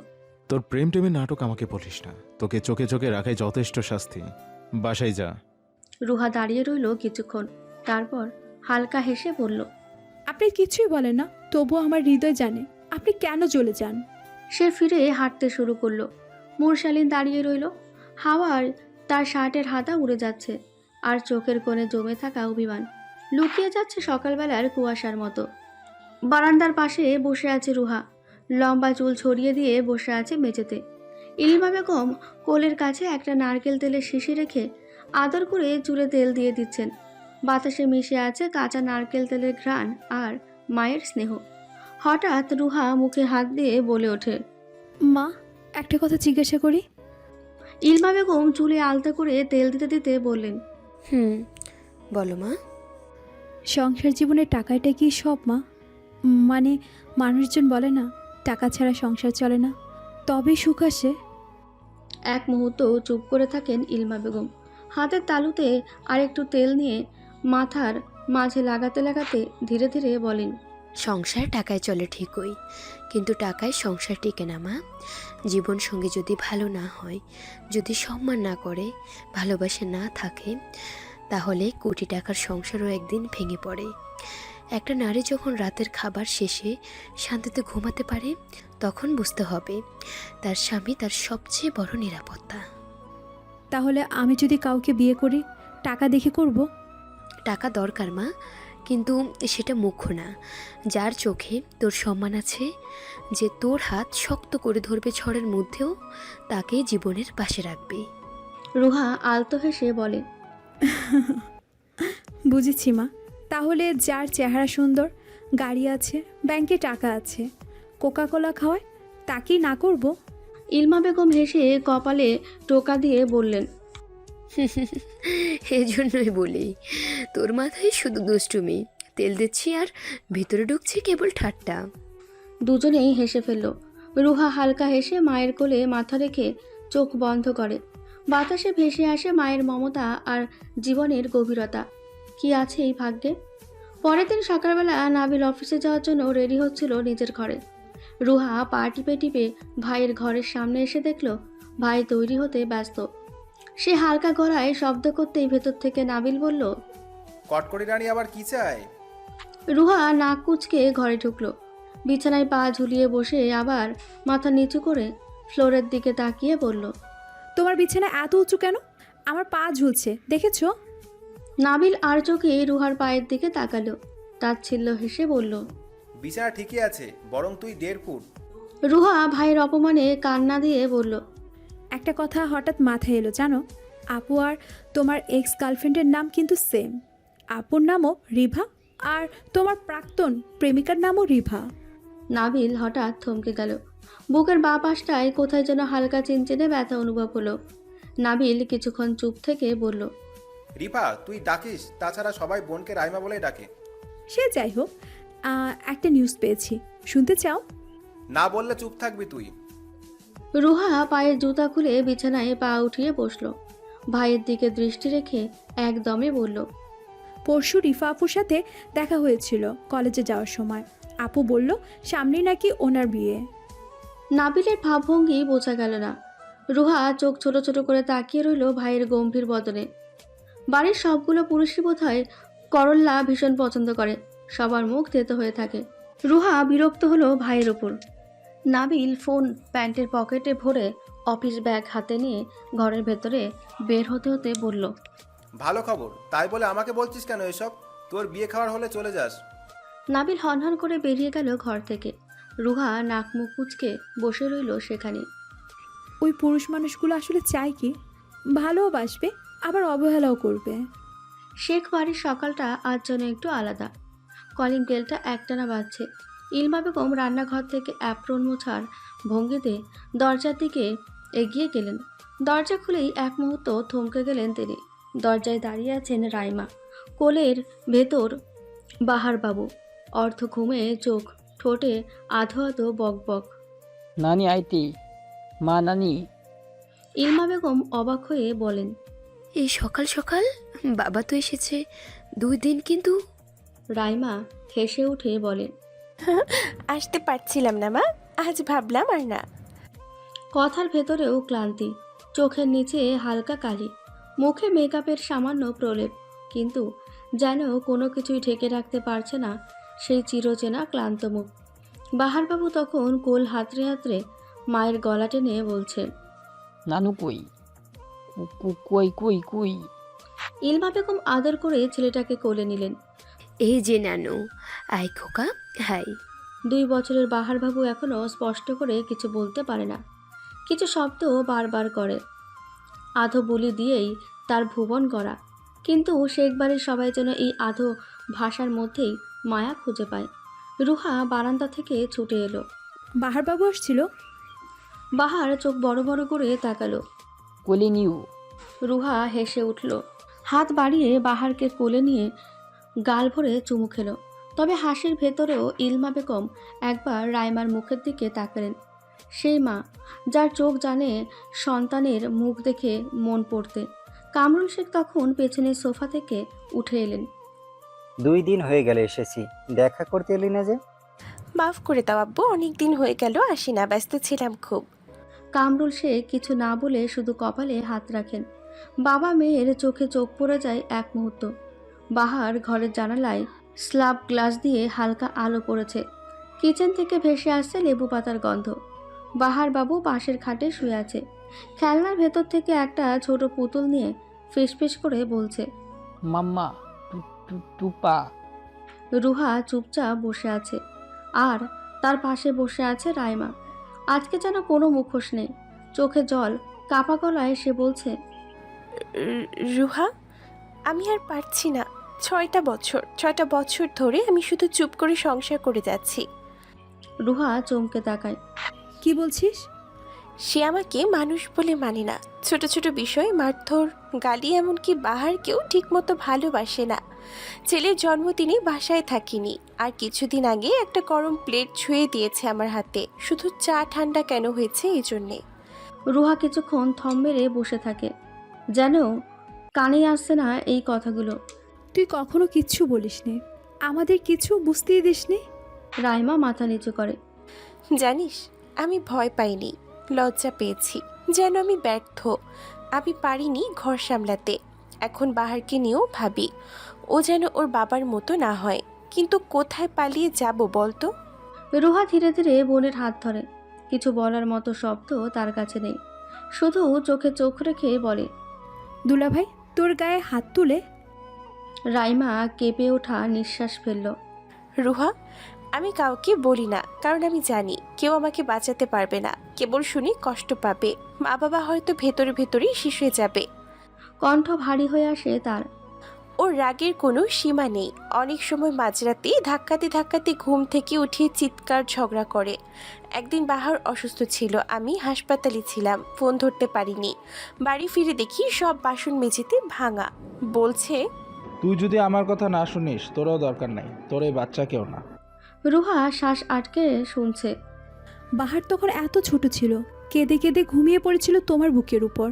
তোর প্রেম টেমের নাটক আমাকে বলিস না, তোকে চোখে চোখে রাখাই যথেষ্ট শাস্তি, বাসায় যা। রুহা দাঁড়িয়ে রইল কিছুক্ষণ, তারপর হালকা হেসে বলল, আপনি কিছুই বলেন না, তবুও আমার হৃদয় জানে আপনি কেন চলে যান। সে ফিরে হাঁটতে শুরু করলো। মুরসালিন দাঁড়িয়ে রইল। হাওয়ার তার শার্টের হাতা উড়ে যাচ্ছে, আর চোখের কোণে জমে থাকা অভিমান লুকিয়ে যাচ্ছে সকালবেলার কুয়াশার মতো। বারান্দার পাশে বসে আছে রুহা, লম্বা চুল ছড়িয়ে দিয়ে বসে আছে মেঝেতে। ইলমা বেগম কোলের কাছে একটা নারকেল তেলের শিশি রেখে আদর করে চুলে তেল দিয়ে দিচ্ছেন। বাতাসে মিশে আছে কাঁচা নারকেল তেলের ঘ্রাণ আর মায়ের স্নেহ। হঠাৎ রুহা মুখে হাত দিয়ে বলে ওঠে, মা, একটা কথা জিজ্ঞাসা করি? ইলমা বেগম চুলে আলতা করে তেল দিতে দিতে বললেন, বলো মা। সংসার জীবনের টাকাটা কি সব মা? মানে মানুষজন বলে না টাকা ছাড়া সংসার চলে না, তবে সুখ আসে। এক মুহূর্ত চুপ করে থাকেন ইলমা বেগম। হাতের তালুতে আরেকটু তেল নিয়ে মাথার মাঝে লাগাতে লাগাতে ধীরে ধীরে বলেন, সংসার টাকায় চলে ঠিকই, কিন্তু টাকায় সংসার টিকে না মা। জীবন সঙ্গী যদি ভালো না হয়, যদি সম্মান না করে, ভালোবাসা না থাকে, তাহলে কোটি টাকার সংসারও একদিন ভেঙে পড়ে। একটা নারী যখন রাতের খাবার শেষে শান্তিতে ঘুমাতে পারে, তখন বুঝতে হবে তার স্বামী তার সবচেয়ে বড় নিরাপত্তা। তাহলে আমি যদি কাউকে বিয়ে করি, টাকা দেখে করব? টাকা দরকার মা, কিন্তু সেটা মুখ্য না। যার চোখে তোর সম্মান আছে, যে তোর হাত শক্ত করে ধরবে ঝড়ের মধ্যেও, তাকেই জীবনের পাশে রাখবে। রুহা আলতো হেসে বলে, বুঝেছি মা। তাহলে যার চেহারা সুন্দর, গাড়ি আছে, ব্যাংকে টাকা আছে, কোকা কোলা খাওয়ায়, তাকেই না করব? ইলমা বেগম হেসে কপালে টোকা দিয়ে বললেন, এজন্যই বলি তোর মাথায় শুধু দুষ্টুমি, তেল দিচ্ছি আর ভিতরে ঢুকছি কেবল ঠাট্টা। দুজনেই হেসে ফেলল। রুহা হালকা হেসে মায়ের কোলে মাথা রেখে চোখ বন্ধ করে। বাতাসে ভেসে আসে মায়ের মমতা আর জীবনের গভীরতা। কি আছে এই ভাগ্যে? পরের দিন সকালবেলা নাবিল অফিসে যাওয়ার জন্য রেডি হচ্ছিল নিজের ঘরে। রুহা পা টিপে টিপে ভাইয়ের ঘরের সামনে এসে দেখল ভাই তৈরি হতে ব্যস্ত। সে হালকা গলায় শব্দ করতেই ভেতর থেকে নাবিল বলল, কটকটি রানী আবার কি চায়? রুহা নাক কুঁচকে ঘরে ঢুকলো। বিছানায় পা ঝুলিয়ে বসে আবার মাথা নিচু করে ফ্লোরের দিকে তাকিয়ে বলল, তোমার বিছানা এত উঁচু কেন? আমার পা ঝুলছে, দেখেছো? নাবিল আর চোখে রুহার পায়ের দিকে তাকালো। তাচ্ছিল্য হেসে বলল, বিছানা ঠিকই আছে, বরং তুই 1.5 ফুট। রুহা ভাইয়ের অপমানে কান্না দিয়ে বলল, একটা কথা হঠাৎ মাথায় এলো জানো, আপু আর তোমার এক্স গার্লফ্রেন্ডের নাম কিন্তু সেম। আপুর নামও রিভা আর তোমার প্রাক্তন প্রেমিকার নামও রিভা। নাবিল হঠাৎ থমকে গেল। বুকের বাঁ পাশটায় কোথায় যেন হালকা চিনচিনে ব্যথা অনুভব হলো। নাবিল কিছুক্ষণ চুপ থেকে বলল, রিফা তুই ডাকিস, তাছাড়া সবাই বোনকে রাইমা বলেই ডাকে। সে যাই হোক, একটা নিউজ পেয়েছি, শুনতে চাও? না বললে চুপ থাকবি তুই। রুহা পায়ের জুতা খুলে বিছানায় পা উঠিয়ে বসল। ভাইয়ের দিকে দৃষ্টি রেখে একদমে বলল, পরশু রিফা আপুর সাথে দেখা হয়েছিল কলেজে যাওয়ার সময়। আপু বলল সামনেই নাকি ওনার বিয়ে। নাবিলের ভাবভঙ্গি বোঝা গেল না। রুহা চোখ ছোট ছোট করে তাকিয়ে রইল ভাইয়ের গম্ভীর বদনে। বাড়ির সবগুলো পুরুষই বোধহয় করল্লা ভীষণ পছন্দ করে, সবার মুখ তেতো হয়ে থাকে। রুহা বিরক্ত হলো ভাইয়ের ওপর। নাবিল ফোন প্যান্টের পকেটে ভরে অফিস ব্যাগ হাতে নিয়ে ঘরের ভেতরে বের হতে হতে বলল, ভালো খবর, তাই বলে আমাকে বলছিস কেন এসব? তোর বিয়ে খাওয়ার হলে চলে যাস। নাবিল হনহন করে বেরিয়ে গেল ঘর থেকে। রুহা নাক মুখ কুঁচকে বসে রইল সেখানে। ওই পুরুষ মানুষগুলো আসলে চায় কি? ভালোবাসবে আবার অবহেলাও করবে। শেখ বাড়ির সকালটা আজ যেন একটু আলাদা। কলিং বেলটা একটানা বাজছে। ইলমা বেগম রান্নাঘর থেকে অ্যাপ্রন মোছার ভঙ্গিতে দরজার দিকে এগিয়ে গেলেন। দরজা খুলেই এক মুহূর্ত থমকে গেলেন তিনি। দরজায় দাঁড়িয়ে আছেন রাইমা, কোলের ভেতর বাহারবাবু, অর্ধ ঘুমে চোখ, ঠোঁটে আধো আধো বক বক। নানি আইতি, মা নানি। ইলমা বেগম অবাক হয়ে বলেন, এই সকাল সকাল বাবা তো এসেছে 2 দিন কিন্তু। রাইমা হেসে উঠে বলেন, আসতে পারছিলাম না মা, আজ ভাবলাম আর না। কথার ভেতরেও ক্লান্তি, চোখের নিচে হালকা কালি, মুখে মেকআপের সামান্য প্রলেপ, কিন্তু যেন কোনো কিছুই ঢেকে রাখতে পারছে না সেই চিরচেনা ক্লান্ত মুখ। বাহারবাবু তখন কোল হাতড়ে হাতড়ে মায়ের গলা টেনে বলছে, নানু কই কই কই কই। ইলমা বেগম আদর করে ছেলেটাকে কোলে নিলেন। এই যে নানু, আয় খোকা, হাই। 2 বছরের বাহারবাবু এখনও স্পষ্ট করে কিছু বলতে পারে না, কিছু শব্দ বারবার করে। আধো বলি দিয়েই তার ভুবন গড়া, কিন্তু শেখ বাড়ির সবাই যেন এই আধো ভাষার মধ্যেই মায়া খুঁজে পায়। রুহা বারান্দা থেকে ছুটে এলো। বাহারবাবু আসছিল। বাহার চোখ বড় বড় করে তাকালো। কোলে নিউ। রুহা হেসে উঠল, হাত বাড়িয়ে বাহারকে কোলে নিয়ে গাল ভরে চুমু খেলো। তবে হাসির ভেতরেও ইলমা বেগম একবার রাইমার মুখের দিকে তাকালেন। সেই মা যার চোখ জানে সন্তানের মুখ দেখে মন পড়তে। কামরুল শেখ তখন পেছনের সোফা থেকে উঠে এলেন। 2 দিন হয়ে গেল এসেছি, দেখা করতে এলি না যে? মাফ করে দাও আব্বু, অনেক দিন হয়ে গেল আসি না, ব্যস্ত ছিলাম খুব। কামরুল শেখ কিছু না বলে শুধু কপালে হাত রাখেন। বাবা মেয়ের চোখে চোখ পড়ে যায় এক মুহূর্ত। বাহার ঘরের জানালায় স্ল্যাব গ্লাস দিয়ে হালকা আলো পড়েছে। কিচেন থেকে ভেসে আসছে লেবু পাতার গন্ধ। বাহার বাবু পাশের খাটে শুয়ে আছে। খেলনার ভেতর থেকে একটা ছোট পুতুল নিয়ে ফিসফিস করে বলছে, মাম্মা টুপা। রুহা চুপচাপ বসে আছে, আর তার পাশে বসে আছে রাইমা। আজকে যেন কোনো মুখোশ নেই, চোখে জল, কাপা গলায় সে বলছে, রুহা আমি আর পারছি না। 6টা বছর ধরে আমি শুধু চুপ করে সংসার করে যাচ্ছি। রুহা চমকে তাকায়। কি বলছিস? সে আমাকে মানুষ বলে মানে না। ছোট ছোট বিষয় মারধর, গালি, এমনকি বাহারকেও ঠিকমতো ভালোবাসে না। ছেলের জন্মদিনে বাসায় থাকিনি, আর কিছুদিন আগে একটা গরম প্লেট ছুঁয়ে দিয়েছে আমার হাতে, শুধু চা ঠান্ডা কেন হয়েছে এই জন্যে। রুহা কিছুক্ষণ থম মেরে বসে থাকে, যেন কানে আসছে না এই কথাগুলো। তুই কখনো কিচ্ছু বলিস নে, আমাদের কিছু বুঝতেই দিস নে। রাইমা মাথা নিচু করে। জানিস, আমি ভয় পাইনি, লজ্জা পেয়েছি, যেন আমি ব্যর্থ, আমি পারিনি ঘর সামলাতে। এখন বাহারকে নিয়েও ভাবি, ও যেন ওর বাবার মতো না হয়। কিন্তু কোথায় পালিয়ে যাব বলতো? রুহা ধীরে ধীরে বোনের হাত ধরে। কিছু বলার মতো শব্দ তার কাছে নেই, শুধু চোখে চোখ রেখে বলে, দুলাভাই তোর গায়ে হাত তুলে। রাইমা কেঁপে ওঠা নিঃশ্বাস ফেলল। রুহা, আমি কাউকে বলি না, কারণ আমি জানি কেউ আমাকে বাঁচাতে পারবে না। কেবল শুনি কষ্ট পাবে, মা বাবা হয়তো ভেতরে ভেতরেই শেষ হয়ে যাবে। কণ্ঠ ভারী হয়ে আসে তার। ওর রাগের কোনো সীমা নেই। অনেক সময় মাঝরাতে ধাক্কাতে ধাক্কাতে ঘুম থেকে উঠিয়ে চিৎকার ঝগড়া করে। একদিন বাহার অসুস্থ ছিল, আমি হাসপাতালে ছিলাম, ফোন ধরতে পারিনি। বাড়ি ফিরে দেখি সব বাসন মেঝেতে ভাঙা। বলছে, তুই যদি আমার কথা না শুনিস তোরও দরকার নাই, তোর এই বাচ্চাকেও না। রুহা শ্বাস আটকে শুনছে। বাহার তখন এত ছোট ছিল, কেঁদে কেঁদে ঘুমিয়ে পড়েছিল তোমার বুকের উপর।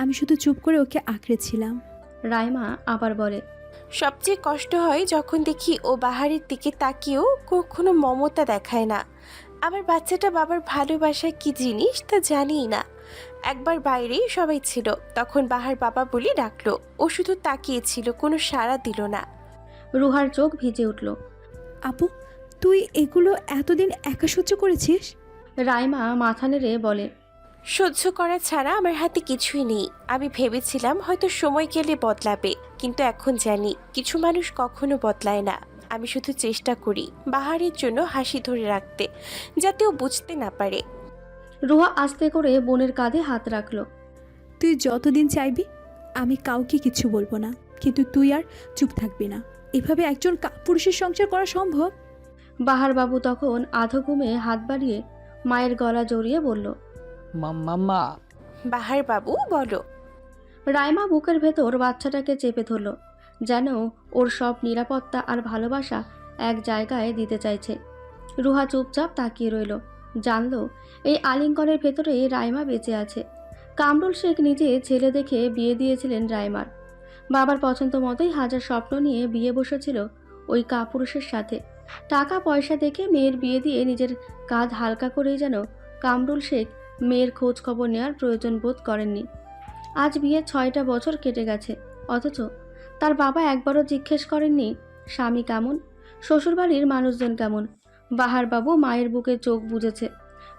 আমি শুধু চুপ করে ওকে আঁকড়েছিলাম। রাইমা আবার বলে, সবচেয়ে কষ্ট হয় যখন দেখি ও বাহারের দিকে তাকিয়েও কখনো মমতা দেখায় না। আমার বাচ্চাটা বাবার ভালোবাসা কি জিনিস তা জানিই না। একবার বাইরেই সবাই ছিল, তখন বাহার বাবা বলে ডাকলো, ও শুধু তাকিয়েছিল, কোনো সাড়া দিল না। রুহার চোখ ভিজে উঠল। আপু, তুই এগুলো এতদিন একা সহ্য করেছিস? রাইমা মাথা নেড়ে বলে, সহ্য করা ছাড়া আমার হাতে কিছুই নেই। আমি ভেবেছিলাম হয়তো সময় গেলে বদলাবে, কিন্তু এখন জানি কিছু মানুষ কখনো বদলায় না। আমি শুধু চেষ্টা করি বাহারের জন্য হাসি ধরে রাখতে, যাতে ও বুঝতে না পারে। রুহা আস্তে করে বোনের কাঁধে হাত রাখলো। তুই যতদিন চাইবি আমি কাউকে কিছু বলবো না, কিন্তু তুই আর চুপ থাকবি না। এভাবে একজন পুরুষের সংসার করা সম্ভব? বাহার বাবু তখন আধো ঘুমে হাত বাড়িয়ে মায়ের গলা জড়িয়ে বলল, মাম্মা। বাহার বাবু বলো। রাইমা বুকের ভেতর বাচ্চাটাকে চেপে ধরল, যেন ওর সব নিরাপত্তা আর ভালোবাসা এক জায়গায় দিতে চাইছে। রুহা চুপচাপ তাকিয়ে রইল, জানল এই আলিঙ্গনের ভেতরে রাইমা বেঁচে আছে। কামরুল শেখ নিজে ছেলে দেখে বিয়ে দিয়েছিলেন রাইমার। বাবার পছন্দ মতোই হাজার স্বপ্ন নিয়ে বিয়ে বসেছিল ওই কাপুরুষের সাথে। টাকা পয়সা দেখে মেয়ের বিয়ে দিয়ে নিজের কাঁধ হালকা করেই যেন কামরুল শেখ মেয়ের খোঁজ খবর নেওয়ার প্রয়োজন বোধ করেননি। আজ বিয়ে 6টা বছর কেটে গেছে, অথচ তার বাবা একবারও জিজ্ঞেস করেননি স্বামী কেমন, শ্বশুরবাড়ির মানুষজন কেমন। বাহার বাবু মায়ের বুকে চোখ বুজেছে।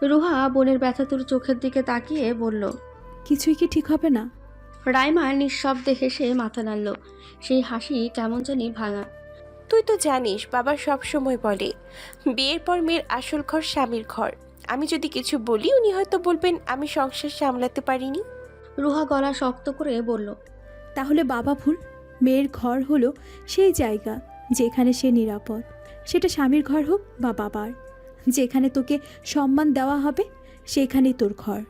রুহা বোনের ব্যথাতুর চোখের দিকে তাকিয়ে বলল, কিছুই কি ঠিক হবে না? রাইমা নিঃশব্দে হেসে মাথা নাড়ল, সেই হাসি কেমন জানি ভাঙা। তুই তো জানিস বাবা সব সময় বলে বিয়ের পর মেয়ের আসল ঘর স্বামীর ঘর। আমি যদি কিছু বলি উনি হয়তো বলবেন আমি সংসার সামলাতে পারিনি। রুহা গলা শক্ত করে বলল, তাহলে বাবা ভুল। মেয়ের ঘর হলো সেই জায়গা যেখানে সে নিরাপদ, সেটা স্বামীর ঘর হোক বা বাবার। যেখানে তোকে সম্মান দেওয়া হবে সেখানেই তোর ঘর।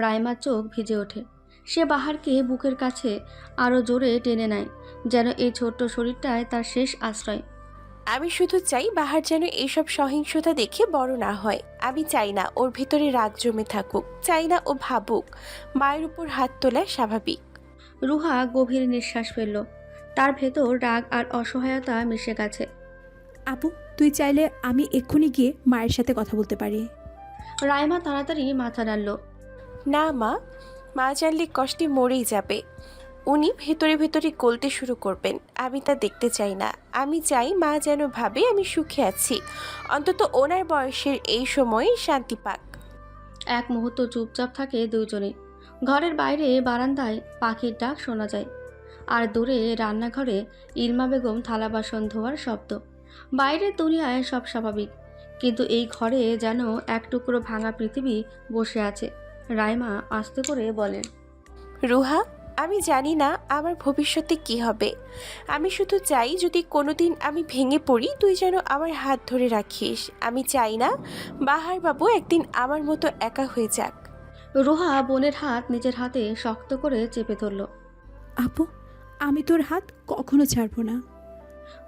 রাইমার চোখ ভিজে ওঠে। সে বাহারকে বুকের কাছে আরও জোরে টেনে নেয়, যেন এই ছোট্ট শরীরটায় তার শেষ আশ্রয়। আমি শুধু চাই বাহার যেন এইসব সহিংসতা দেখে বড় না হয়। আমি চাই না ওর ভিতরে রাগ জমে থাকুক, চাই না ও ভাবুক মায়ের উপর হাত তোলা স্বাভাবিক। রুহা গভীর নিঃশ্বাস ফেলল, তার ভেতর রাগ আর অসহায়তা মিশে গেছে। আপু, তুই চাইলে আমি এক্ষুনি গিয়ে মায়ের সাথে কথা বলতে পারি। রাইমা তাড়াতাড়ি মাথা নাড়ল। না মা, মা জানলে কষ্টে মরেই যাবে। উনি ভেতরে ভেতরে গলতে শুরু করবেন, আমি তা দেখতে চাই না। আমি চাই মা যেন ভাবে আমি সুখে আছি, অন্তত ওনার বয়সের এই সময়ে শান্তি পাক। এক মুহূর্ত চুপচাপ থাকে দুজনে। ঘরের বাইরে বারান্দায় পাখির ডাক শোনা যায়, আর দূরে রান্নাঘরে ইলমা বেগম থালা বাসন ধোয়ার শব্দ। বাইরের দুনিয়ায় সব স্বাভাবিক, কিন্তু এই ঘরে যেন এক টুকরো ভাঙা পৃথিবী বসে আছে। রাইমা আস্তে করে বলেন, রুহা, আমি জানি না আমার ভবিষ্যতে কি হবে। আমি শুধু চাই যদি কোনোদিন আমি ভেঙে পড়ি তুই যেন আমার হাত ধরে রাখিস। আমি চাই না বাহার বাবু একদিন আমার মতো একা হয়ে যাক। রুহা বোনের হাত নিজের হাতে শক্ত করে চেপে ধরল। আপু, আমি তোর হাত কখনো ছাড়বো না।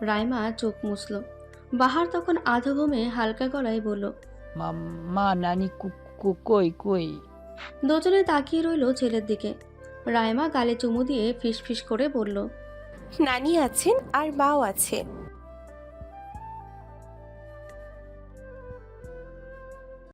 রাইমা চোখ মুছল। বাহার তখন আধো ঘুমে হালকা গলায় বলল, মা নানি কই কই? দুজনে তাকিয়ে রইল ছেলের দিকে। রাইমা গালে চুমু দিয়ে ফিসফিস করে বলল, নানি আছেন আর মাও আছে।